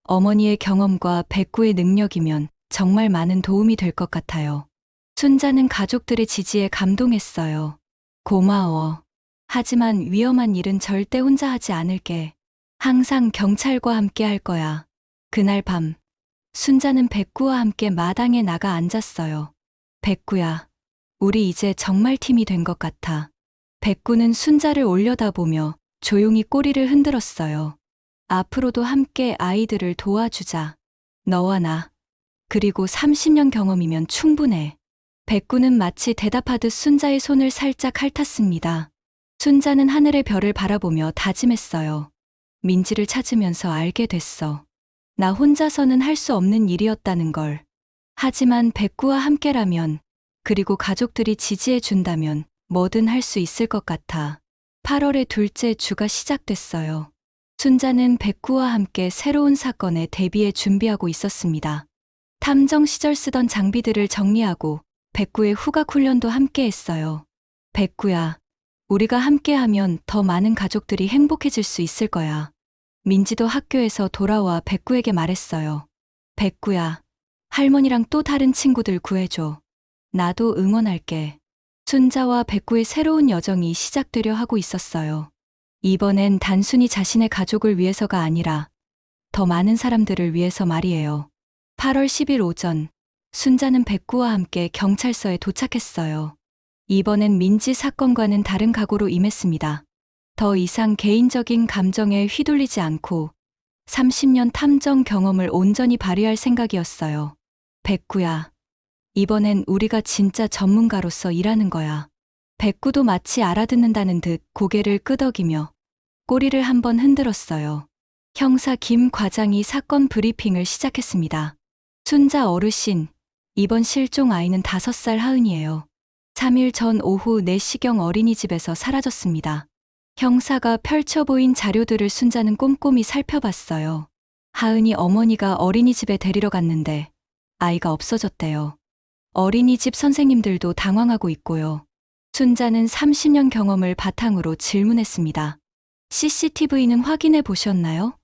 어머니의 경험과 백구의 능력이면 정말 많은 도움이 될 것 같아요. 순자는 가족들의 지지에 감동했어요. 고마워. 하지만 위험한 일은 절대 혼자 하지 않을게. 항상 경찰과 함께 할 거야. 그날 밤, 순자는 백구와 함께 마당에 나가 앉았어요. 백구야, 우리 이제 정말 팀이 된 것 같아. 백구는 순자를 올려다보며 조용히 꼬리를 흔들었어요. 앞으로도 함께 아이들을 도와주자. 너와 나. 그리고 30년 경험이면 충분해. 백구는 마치 대답하듯 순자의 손을 살짝 핥았습니다. 순자는 하늘의 별을 바라보며 다짐했어요. 민지를 찾으면서 알게 됐어. 나 혼자서는 할 수 없는 일이었다는 걸. 하지만 백구와 함께라면, 그리고 가족들이 지지해 준다면 뭐든 할 수 있을 것 같아. 8월의 둘째 주가 시작됐어요. 순자는 백구와 함께 새로운 사건에 대비해 준비하고 있었습니다. 탐정 시절 쓰던 장비들을 정리하고 백구의 후각 훈련도 함께 했어요. 백구야, 우리가 함께하면 더 많은 가족들이 행복해질 수 있을 거야. 민지도 학교에서 돌아와 백구에게 말했어요. 백구야, 할머니랑 또 다른 친구들 구해줘. 나도 응원할게. 순자와 백구의 새로운 여정이 시작되려 하고 있었어요. 이번엔 단순히 자신의 가족을 위해서가 아니라 더 많은 사람들을 위해서 말이에요. 8월 10일 오전, 순자는 백구와 함께 경찰서에 도착했어요. 이번엔 민지 사건과는 다른 각오로 임했습니다. 더 이상 개인적인 감정에 휘둘리지 않고 30년 탐정 경험을 온전히 발휘할 생각이었어요. 백구야, 이번엔 우리가 진짜 전문가로서 일하는 거야. 백구도 마치 알아듣는다는 듯 고개를 끄덕이며 꼬리를 한번 흔들었어요. 형사 김 과장이 사건 브리핑을 시작했습니다. 순자 어르신, 이번 실종 아이는 5살 하은이에요. 3일 전 오후 4시경 어린이집에서 사라졌습니다. 형사가 펼쳐 보인 자료들을 순자는 꼼꼼히 살펴봤어요. 하은이 어머니가 어린이집에 데리러 갔는데 아이가 없어졌대요. 어린이집 선생님들도 당황하고 있고요. 순자는 30년 경험을 바탕으로 질문했습니다. CCTV는 확인해 보셨나요?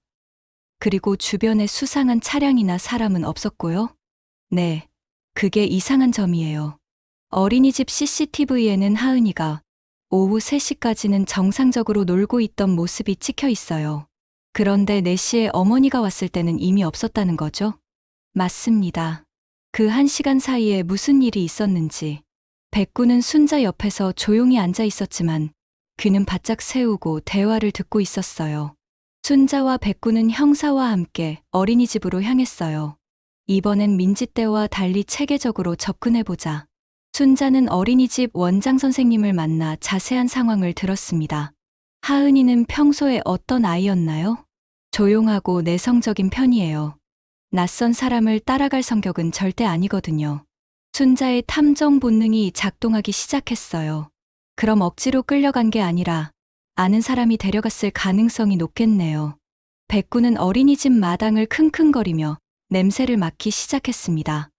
그리고 주변에 수상한 차량이나 사람은 없었고요. 네, 그게 이상한 점이에요. 어린이집 CCTV에는 하은이가 오후 3시까지는 정상적으로 놀고 있던 모습이 찍혀 있어요. 그런데 4시에 어머니가 왔을 때는 이미 없었다는 거죠? 맞습니다. 그 1시간 사이에 무슨 일이 있었는지. 백구는 순자 옆에서 조용히 앉아 있었지만 귀는 바짝 세우고 대화를 듣고 있었어요. 순자와 백구는 형사와 함께 어린이집으로 향했어요. 이번엔 민지 때와 달리 체계적으로 접근해보자. 순자는 어린이집 원장 선생님을 만나 자세한 상황을 들었습니다. 하은이는 평소에 어떤 아이였나요? 조용하고 내성적인 편이에요. 낯선 사람을 따라갈 성격은 절대 아니거든요. 순자의 탐정 본능이 작동하기 시작했어요. 그럼 억지로 끌려간 게 아니라 아는 사람이 데려갔을 가능성이 높겠네요. 백구는 어린이집 마당을 킁킁거리며 냄새를 맡기 시작했습니다.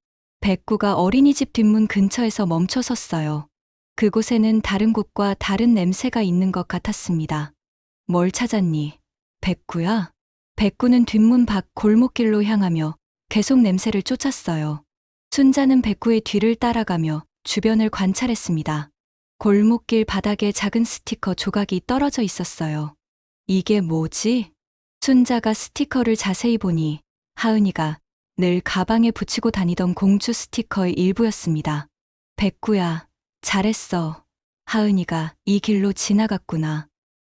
백구가 어린이집 뒷문 근처에서 멈춰 섰어요. 그곳에는 다른 곳과 다른 냄새가 있는 것 같았습니다. 뭘 찾았니? 백구야? 백구는 뒷문 밖 골목길로 향하며 계속 냄새를 쫓았어요. 순자는 백구의 뒤를 따라가며 주변을 관찰했습니다. 골목길 바닥에 작은 스티커 조각이 떨어져 있었어요. 이게 뭐지? 순자가 스티커를 자세히 보니 하은이가 늘 가방에 붙이고 다니던 공주 스티커의 일부였습니다. 백구야, 잘했어. 하은이가 이 길로 지나갔구나.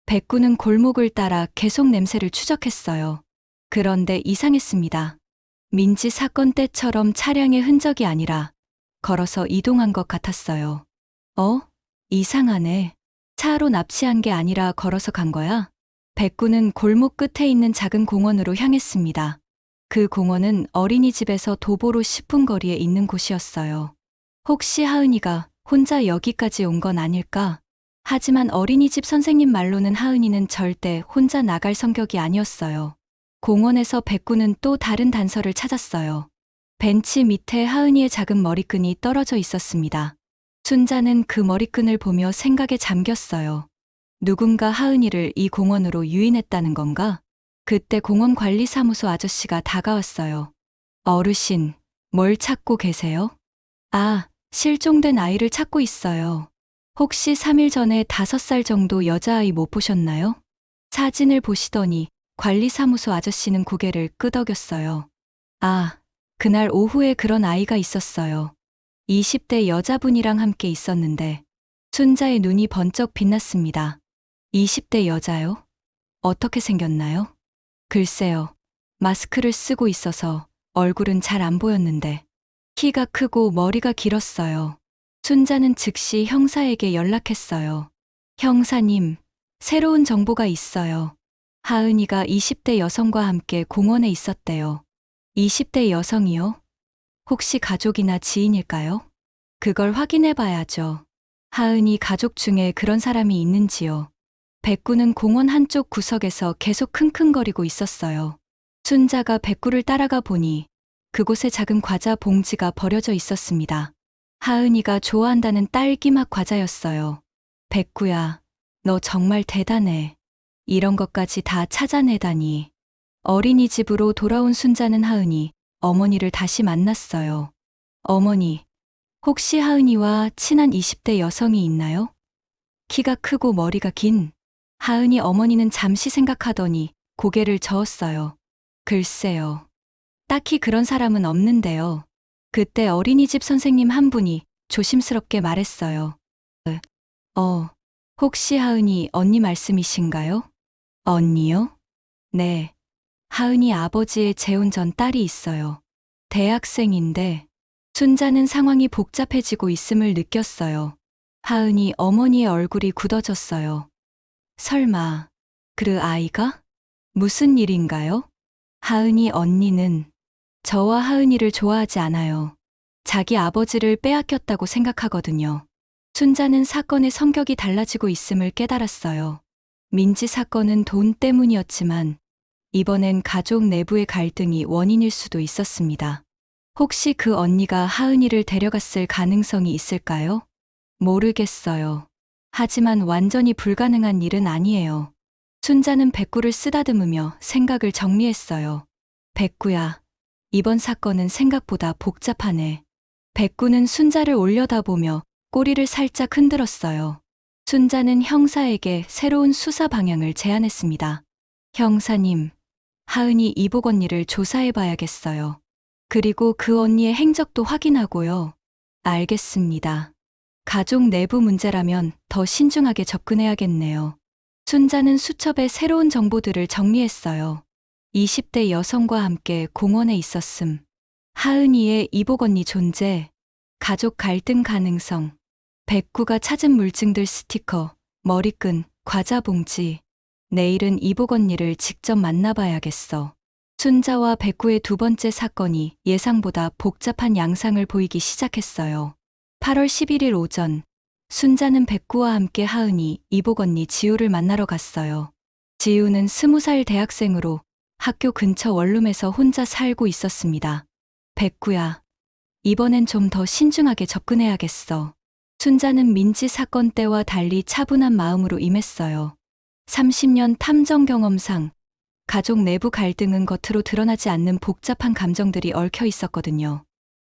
백구는 골목을 따라 계속 냄새를 추적했어요. 그런데 이상했습니다. 민지 사건 때처럼 차량의 흔적이 아니라 걸어서 이동한 것 같았어요. 이상하네. 차로 납치한 게 아니라 걸어서 간 거야? 백구는 골목 끝에 있는 작은 공원으로 향했습니다. 그 공원은 어린이집에서 도보로 10분 거리에 있는 곳이었어요. 혹시 하은이가 혼자 여기까지 온 건 아닐까? 하지만 어린이집 선생님 말로는 하은이는 절대 혼자 나갈 성격이 아니었어요. 공원에서 백구는 또 다른 단서를 찾았어요. 벤치 밑에 하은이의 작은 머리끈이 떨어져 있었습니다. 순자는 그 머리끈을 보며 생각에 잠겼어요. 누군가 하은이를 이 공원으로 유인했다는 건가? 그때 공원관리사무소 아저씨가 다가왔어요. 어르신, 뭘 찾고 계세요? 실종된 아이를 찾고 있어요. 혹시 3일 전에 5살 정도 여자아이 못 보셨나요? 사진을 보시더니 관리사무소 아저씨는 고개를 끄덕였어요. 그날 오후에 그런 아이가 있었어요. 20대 여자분이랑 함께 있었는데 순자의 눈이 번쩍 빛났습니다. 20대 여자요? 어떻게 생겼나요? 글쎄요. 마스크를 쓰고 있어서 얼굴은 잘 안 보였는데 키가 크고 머리가 길었어요. 순자는 즉시 형사에게 연락했어요. 형사님, 새로운 정보가 있어요. 하은이가 20대 여성과 함께 공원에 있었대요. 20대 여성이요? 혹시 가족이나 지인일까요? 그걸 확인해 봐야죠. 하은이 가족 중에 그런 사람이 있는지요? 백구는 공원 한쪽 구석에서 계속 킁킁거리고 있었어요. 순자가 백구를 따라가 보니 그곳에 작은 과자 봉지가 버려져 있었습니다. 하은이가 좋아한다는 딸기맛 과자였어요. 백구야, 너 정말 대단해. 이런 것까지 다 찾아내다니. 어린이집으로 돌아온 순자는 하은이 어머니를 다시 만났어요. 어머니, 혹시 하은이와 친한 20대 여성이 있나요? 키가 크고 머리가 긴. 하은이 어머니는 잠시 생각하더니 고개를 저었어요. 글쎄요. 딱히 그런 사람은 없는데요. 그때 어린이집 선생님 한 분이 조심스럽게 말했어요. 혹시 하은이 언니 말씀이신가요? 언니요? 네. 하은이 아버지의 재혼 전 딸이 있어요. 대학생인데 순자는 상황이 복잡해지고 있음을 느꼈어요. 하은이 어머니의 얼굴이 굳어졌어요. 설마 그 아이가? 무슨 일인가요? 하은이 언니는 저와 하은이를 좋아하지 않아요. 자기 아버지를 빼앗겼다고 생각하거든요. 순자는 사건의 성격이 달라지고 있음을 깨달았어요. 민지 사건은 돈 때문이었지만 이번엔 가족 내부의 갈등이 원인일 수도 있었습니다. 혹시 그 언니가 하은이를 데려갔을 가능성이 있을까요? 모르겠어요. 하지만 완전히 불가능한 일은 아니에요. 순자는 백구를 쓰다듬으며 생각을 정리했어요. 백구야, 이번 사건은 생각보다 복잡하네. 백구는 순자를 올려다보며 꼬리를 살짝 흔들었어요. 순자는 형사에게 새로운 수사 방향을 제안했습니다. 형사님, 하은이 이복 언니를 조사해봐야겠어요. 그리고 그 언니의 행적도 확인하고요. 알겠습니다. 가족 내부 문제라면 더 신중하게 접근해야겠네요. 순자는 수첩에 새로운 정보들을 정리했어요. 20대 여성과 함께 공원에 있었음. 하은이의 이복 언니 존재, 가족 갈등 가능성, 백구가 찾은 물증들 스티커, 머리끈, 과자 봉지. 내일은 이복 언니를 직접 만나봐야겠어. 순자와 백구의 두 번째 사건이 예상보다 복잡한 양상을 보이기 시작했어요. 8월 11일 오전, 순자는 백구와 함께 하은이, 이복 언니 지우를 만나러 갔어요. 지우는 20살 대학생으로 학교 근처 원룸에서 혼자 살고 있었습니다. 백구야, 이번엔 좀 더 신중하게 접근해야겠어. 순자는 민지 사건 때와 달리 차분한 마음으로 임했어요. 30년 탐정 경험상 가족 내부 갈등은 겉으로 드러나지 않는 복잡한 감정들이 얽혀 있었거든요.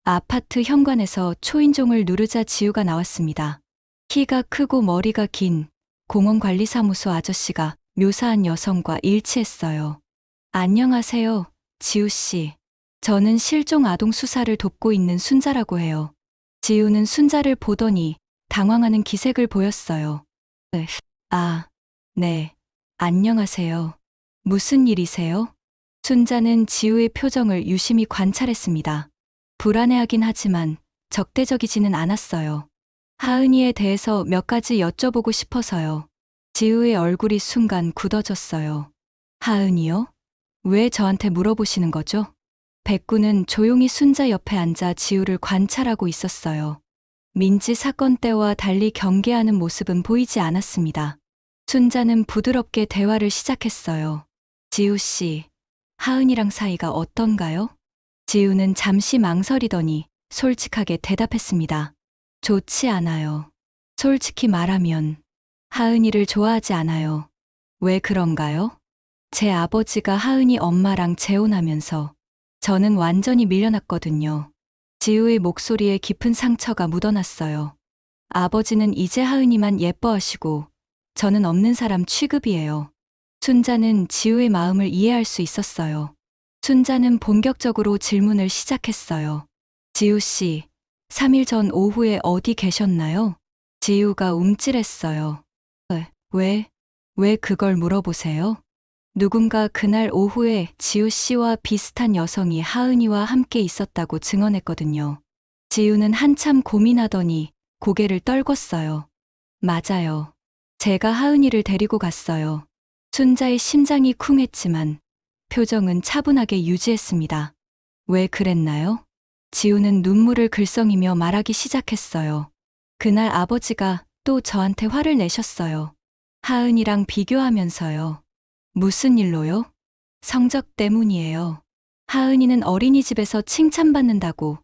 아파트 현관에서 초인종을 누르자 지우가 나왔습니다. 키가 크고 머리가 긴 공원관리사무소 아저씨가 묘사한 여성과 일치했어요. 안녕하세요, 지우 씨. 저는 실종 아동 수사를 돕고 있는 순자라고 해요. 지우는 순자를 보더니 당황하는 기색을 보였어요. 네. 안녕하세요. 무슨 일이세요? 순자는 지우의 표정을 유심히 관찰했습니다. 불안해하긴 하지만 적대적이지는 않았어요. 하은이에 대해서 몇 가지 여쭤보고 싶어서요. 지우의 얼굴이 순간 굳어졌어요. 하은이요? 왜 저한테 물어보시는 거죠? 백구는 조용히 순자 옆에 앉아 지우를 관찰하고 있었어요. 민지 사건 때와 달리 경계하는 모습은 보이지 않았습니다. 순자는 부드럽게 대화를 시작했어요. 지우 씨, 하은이랑 사이가 어떤가요? 지우는 잠시 망설이더니 솔직하게 대답했습니다. 좋지 않아요. 솔직히 말하면 하은이를 좋아하지 않아요. 왜 그런가요? 제 아버지가 하은이 엄마랑 재혼하면서 저는 완전히 밀려났거든요. 지우의 목소리에 깊은 상처가 묻어났어요. 아버지는 이제 하은이만 예뻐하시고 저는 없는 사람 취급이에요. 순자는 지우의 마음을 이해할 수 있었어요. 순자는 본격적으로 질문을 시작했어요. 지우 씨, 3일 전 오후에 어디 계셨나요? 지우가 움찔했어요. 왜 그걸 물어보세요? 누군가 그날 오후에 지우 씨와 비슷한 여성이 하은이와 함께 있었다고 증언했거든요. 지우는 한참 고민하더니 고개를 떨궜어요. 맞아요. 제가 하은이를 데리고 갔어요. 순자의 심장이 쿵했지만 표정은 차분하게 유지했습니다. 왜 그랬나요? 지우는 눈물을 글썽이며 말하기 시작했어요. 그날 아버지가 또 저한테 화를 내셨어요. 하은이랑 비교하면서요. 무슨 일로요? 성적 때문이에요. 하은이는 어린이집에서 칭찬받는다고,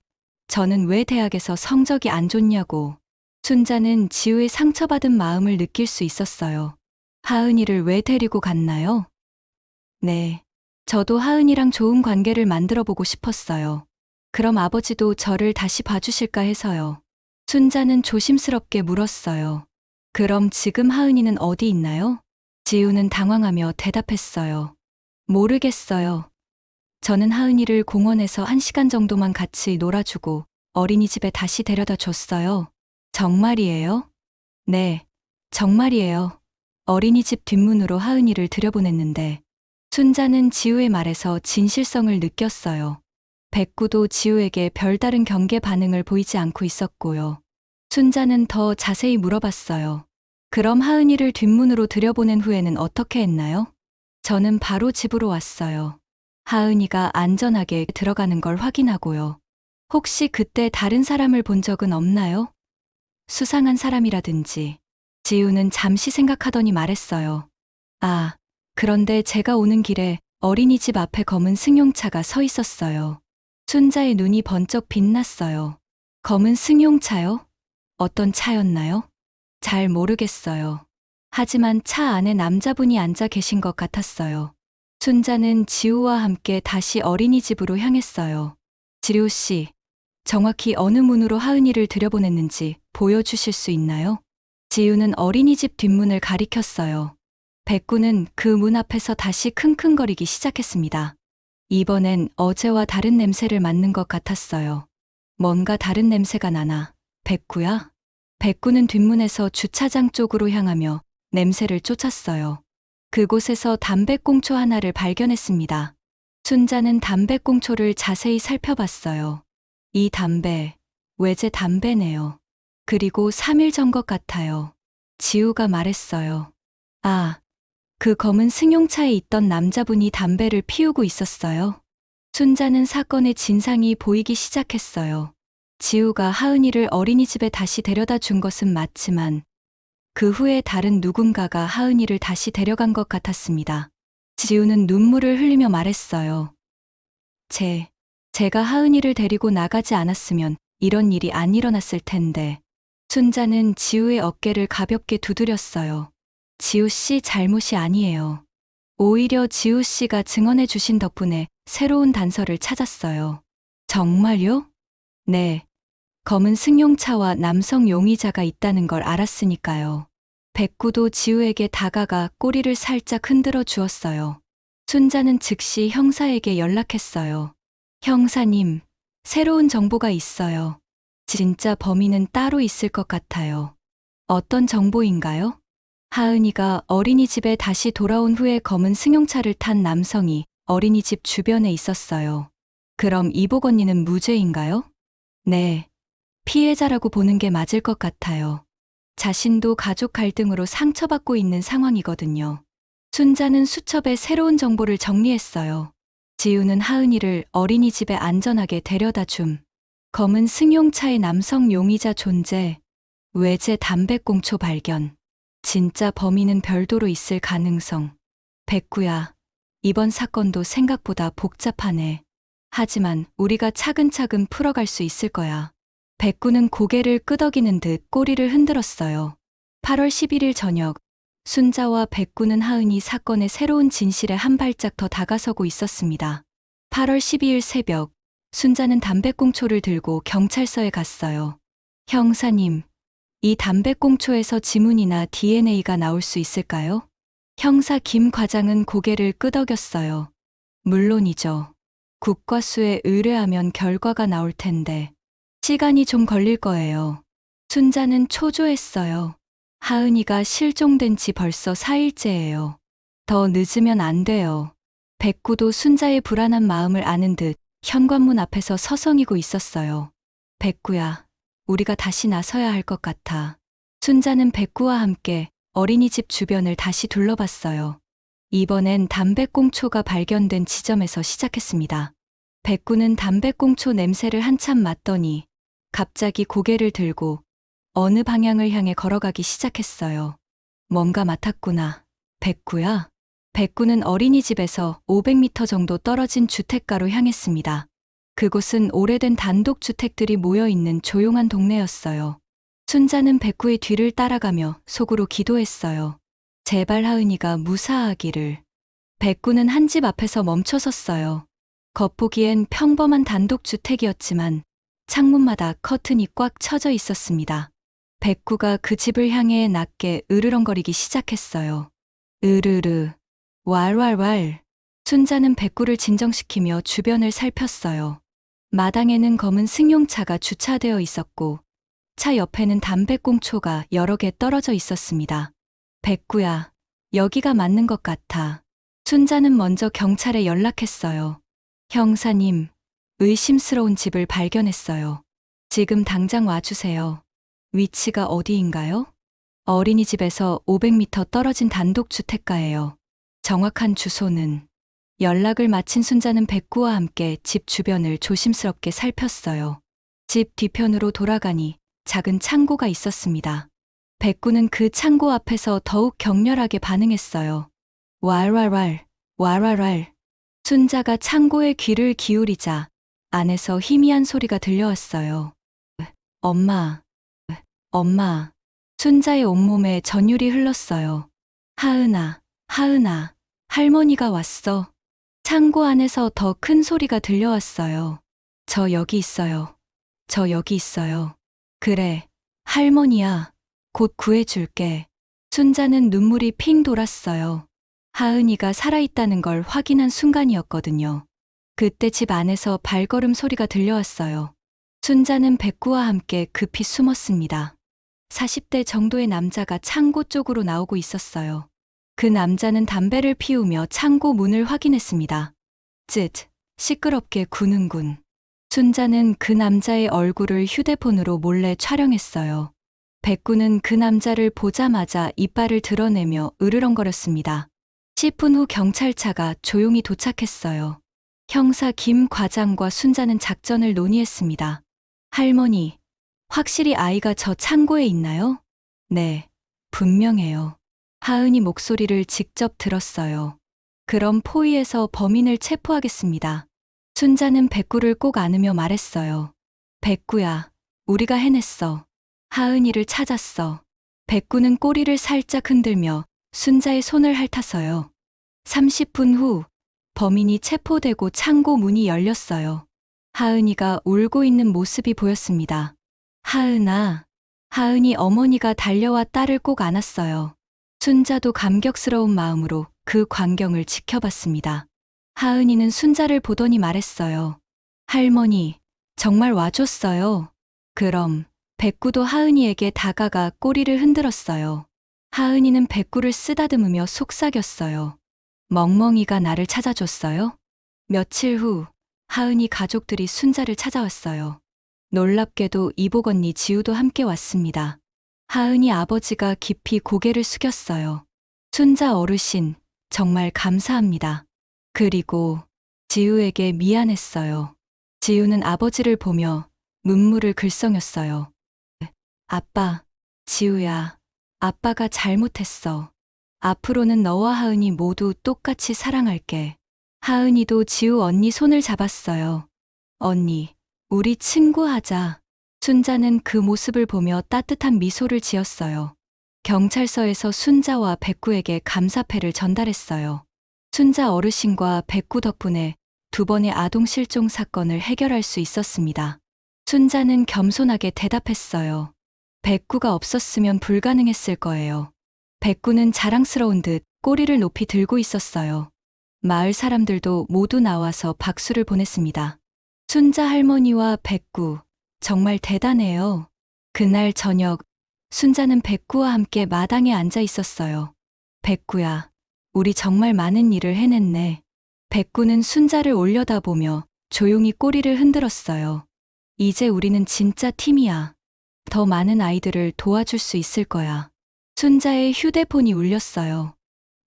저는 왜 대학에서 성적이 안 좋냐고. 순자는 지우의 상처받은 마음을 느낄 수 있었어요. 하은이를 왜 데리고 갔나요? 네. 저도 하은이랑 좋은 관계를 만들어 보고 싶었어요. 그럼 아버지도 저를 다시 봐주실까 해서요. 순자는 조심스럽게 물었어요. 그럼 지금 하은이는 어디 있나요? 지우는 당황하며 대답했어요. 모르겠어요. 저는 하은이를 공원에서 1시간 정도만 같이 놀아주고 어린이집에 다시 데려다 줬어요. 정말이에요? 네, 정말이에요. 어린이집 뒷문으로 하은이를 들여보냈는데 순자는 지우의 말에서 진실성을 느꼈어요. 백구도 지우에게 별다른 경계 반응을 보이지 않고 있었고요. 순자는 더 자세히 물어봤어요. 그럼 하은이를 뒷문으로 들여보낸 후에는 어떻게 했나요? 저는 바로 집으로 왔어요. 하은이가 안전하게 들어가는 걸 확인하고요. 혹시 그때 다른 사람을 본 적은 없나요? 수상한 사람이라든지. 지우는 잠시 생각하더니 말했어요. 그런데 제가 오는 길에 어린이집 앞에 검은 승용차가 서 있었어요. 순자의 눈이 번쩍 빛났어요. 검은 승용차요? 어떤 차였나요? 잘 모르겠어요. 하지만 차 안에 남자분이 앉아 계신 것 같았어요. 순자는 지우와 함께 다시 어린이집으로 향했어요. 지우 씨, 정확히 어느 문으로 하은이를 들여보냈는지 보여주실 수 있나요? 지우는 어린이집 뒷문을 가리켰어요. 백구는 그 문 앞에서 다시 킁킁거리기 시작했습니다. 이번엔 어제와 다른 냄새를 맡는 것 같았어요. 뭔가 다른 냄새가 나나. 백구야? 백구는 뒷문에서 주차장 쪽으로 향하며 냄새를 쫓았어요. 그곳에서 담배꽁초 하나를 발견했습니다. 순자는 담배꽁초를 자세히 살펴봤어요. 이 담배, 외제 담배네요. 그리고 3일 전 것 같아요. 지우가 말했어요. 아, 그 검은 승용차에 있던 남자분이 담배를 피우고 있었어요. 순자는 사건의 진상이 보이기 시작했어요. 지우가 하은이를 어린이집에 다시 데려다 준 것은 맞지만 그 후에 다른 누군가가 하은이를 다시 데려간 것 같았습니다. 지우는 눈물을 흘리며 말했어요. 제가 하은이를 데리고 나가지 않았으면 이런 일이 안 일어났을 텐데. 순자는 지우의 어깨를 가볍게 두드렸어요. 지우 씨 잘못이 아니에요. 오히려 지우 씨가 증언해 주신 덕분에 새로운 단서를 찾았어요. 정말요? 네. 검은 승용차와 남성 용의자가 있다는 걸 알았으니까요. 백구도 지우에게 다가가 꼬리를 살짝 흔들어 주었어요. 순자는 즉시 형사에게 연락했어요. 형사님, 새로운 정보가 있어요. 진짜 범인은 따로 있을 것 같아요. 어떤 정보인가요? 하은이가 어린이집에 다시 돌아온 후에 검은 승용차를 탄 남성이 어린이집 주변에 있었어요. 그럼 이복 언니는 무죄인가요? 네. 피해자라고 보는 게 맞을 것 같아요. 자신도 가족 갈등으로 상처받고 있는 상황이거든요. 순자는 수첩에 새로운 정보를 정리했어요. 지우는 하은이를 어린이집에 안전하게 데려다 줌. 검은 승용차의 남성 용의자 존재. 외제 담배꽁초 발견. 진짜 범인은 별도로 있을 가능성. 백구야, 이번 사건도 생각보다 복잡하네. 하지만 우리가 차근차근 풀어갈 수 있을 거야. 백구는 고개를 끄덕이는 듯 꼬리를 흔들었어요. 8월 11일 저녁, 순자와 백구는 하은이 사건의 새로운 진실에 한 발짝 더 다가서고 있었습니다. 8월 12일 새벽, 순자는 담배꽁초를 들고 경찰서에 갔어요. 형사님, 이 담배꽁초에서 지문이나 DNA가 나올 수 있을까요? 형사 김 과장은 고개를 끄덕였어요. 물론이죠. 국과수에 의뢰하면 결과가 나올 텐데 시간이 좀 걸릴 거예요. 순자는 초조했어요. 하은이가 실종된 지 벌써 4일째예요. 더 늦으면 안 돼요. 백구도 순자의 불안한 마음을 아는 듯 현관문 앞에서 서성이고 있었어요. 백구야, 우리가 다시 나서야 할 것 같아. 순자는 백구와 함께 어린이집 주변을 다시 둘러봤어요. 이번엔 담배꽁초가 발견된 지점에서 시작했습니다. 백구는 담배꽁초 냄새를 한참 맡더니 갑자기 고개를 들고 어느 방향을 향해 걸어가기 시작했어요. 뭔가 맡았구나. 백구야? 백구는 어린이집에서 500m 정도 떨어진 주택가로 향했습니다. 그곳은 오래된 단독주택들이 모여있는 조용한 동네였어요. 순자는 백구의 뒤를 따라가며 속으로 기도했어요. 제발 하은이가 무사하기를. 백구는 한 집 앞에서 멈춰섰어요. 겉보기엔 평범한 단독주택이었지만 창문마다 커튼이 꽉 쳐져 있었습니다. 백구가 그 집을 향해 낮게 으르렁거리기 시작했어요. 으르르, 왈왈왈. 순자는 백구를 진정시키며 주변을 살폈어요. 마당에는 검은 승용차가 주차되어 있었고 차 옆에는 담배꽁초가 여러 개 떨어져 있었습니다. 백구야, 여기가 맞는 것 같아. 순자는 먼저 경찰에 연락했어요. 형사님, 의심스러운 집을 발견했어요. 지금 당장 와주세요. 위치가 어디인가요? 어린이집에서 500m 떨어진 단독주택가예요. 정확한 주소는. 연락을 마친 순자는 백구와 함께 집 주변을 조심스럽게 살폈어요. 집 뒤편으로 돌아가니 작은 창고가 있었습니다. 백구는 그 창고 앞에서 더욱 격렬하게 반응했어요. 왈왈왈, 왈왈왈. 순자가 창고에 귀를 기울이자 안에서 희미한 소리가 들려왔어요. 엄마, 엄마. 순자의 온몸에 전율이 흘렀어요. 하은아, 하은아, 할머니가 왔어. 창고 안에서 더 큰 소리가 들려왔어요. 저 여기 있어요. 저 여기 있어요. 그래, 할머니야. 곧 구해줄게. 순자는 눈물이 핑 돌았어요. 하은이가 살아있다는 걸 확인한 순간이었거든요. 그때 집 안에서 발걸음 소리가 들려왔어요. 순자는 백구와 함께 급히 숨었습니다. 40대 정도의 남자가 창고 쪽으로 나오고 있었어요. 그 남자는 담배를 피우며 창고 문을 확인했습니다. 쯧, 시끄럽게 구는군. 순자는 그 남자의 얼굴을 휴대폰으로 몰래 촬영했어요. 백구는 그 남자를 보자마자 이빨을 드러내며 으르렁거렸습니다. 10분 후 경찰차가 조용히 도착했어요. 형사 김 과장과 순자는 작전을 논의했습니다. 할머니, 확실히 아이가 저 창고에 있나요? 네, 분명해요. 하은이 목소리를 직접 들었어요. 그럼 포위해서 범인을 체포하겠습니다. 순자는 백구를 꼭 안으며 말했어요. 백구야, 우리가 해냈어. 하은이를 찾았어. 백구는 꼬리를 살짝 흔들며 순자의 손을 핥아서요. 30분 후 범인이 체포되고 창고 문이 열렸어요. 하은이가 울고 있는 모습이 보였습니다. 하은아. 하은이 어머니가 달려와 딸을 꼭 안았어요. 순자도 감격스러운 마음으로 그 광경을 지켜봤습니다. 하은이는 순자를 보더니 말했어요. 할머니, 정말 와줬어요. 그럼 백구도 하은이에게 다가가 꼬리를 흔들었어요. 하은이는 백구를 쓰다듬으며 속삭였어요. 멍멍이가 나를 찾아줬어요? 며칠 후 하은이 가족들이 순자를 찾아왔어요. 놀랍게도 이복 언니 지우도 함께 왔습니다. 하은이 아버지가 깊이 고개를 숙였어요. 순자 어르신, 정말 감사합니다. 그리고 지우에게 미안했어요. 지우는 아버지를 보며 눈물을 글썽였어요. 아빠, 지우야, 아빠가 잘못했어. 앞으로는 너와 하은이 모두 똑같이 사랑할게. 하은이도 지우 언니 손을 잡았어요. 언니, 우리 친구하자. 순자는 그 모습을 보며 따뜻한 미소를 지었어요. 경찰서에서 순자와 백구에게 감사패를 전달했어요. 순자 어르신과 백구 덕분에 2번의 아동 실종 사건을 해결할 수 있었습니다. 순자는 겸손하게 대답했어요. 백구가 없었으면 불가능했을 거예요. 백구는 자랑스러운 듯 꼬리를 높이 들고 있었어요. 마을 사람들도 모두 나와서 박수를 보냈습니다. 순자 할머니와 백구, 정말 대단해요. 그날 저녁, 순자는 백구와 함께 마당에 앉아 있었어요. 백구야, 우리 정말 많은 일을 해냈네. 백구는 순자를 올려다보며 조용히 꼬리를 흔들었어요. 이제 우리는 진짜 팀이야. 더 많은 아이들을 도와줄 수 있을 거야. 순자의 휴대폰이 울렸어요.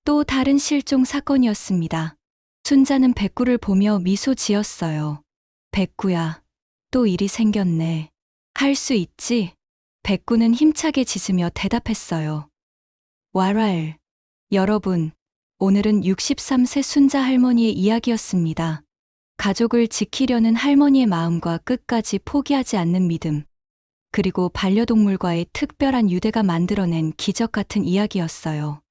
또 다른 실종 사건이었습니다. 순자는 백구를 보며 미소 지었어요. 백구야, 또 일이 생겼네. 할 수 있지? 백구는 힘차게 짖으며 대답했어요. 와랄. 여러분, 오늘은 63세 순자 할머니의 이야기였습니다. 가족을 지키려는 할머니의 마음과 끝까지 포기하지 않는 믿음, 그리고 반려동물과의 특별한 유대가 만들어낸 기적 같은 이야기였어요.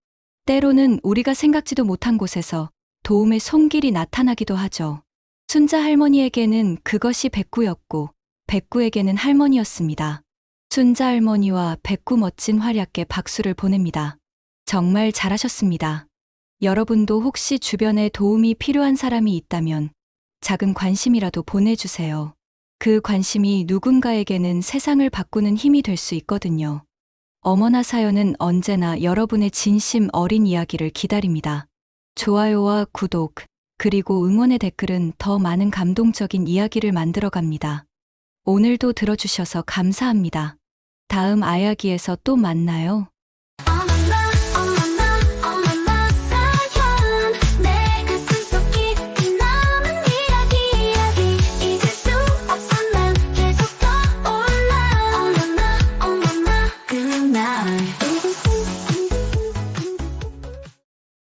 때로는 우리가 생각지도 못한 곳에서 도움의 손길이 나타나기도 하죠. 순자 할머니에게는 그것이 백구였고, 백구에게는 할머니였습니다. 순자 할머니와 백구 멋진 활약에 박수를 보냅니다. 정말 잘하셨습니다. 여러분도 혹시 주변에 도움이 필요한 사람이 있다면 작은 관심이라도 보내주세요. 그 관심이 누군가에게는 세상을 바꾸는 힘이 될 수 있거든요. 어머나 사연은 언제나 여러분의 진심 어린 이야기를 기다립니다. 좋아요와 구독, 그리고 응원의 댓글은 더 많은 감동적인 이야기를 만들어갑니다. 오늘도 들어주셔서 감사합니다. 다음 이야기에서 또 만나요.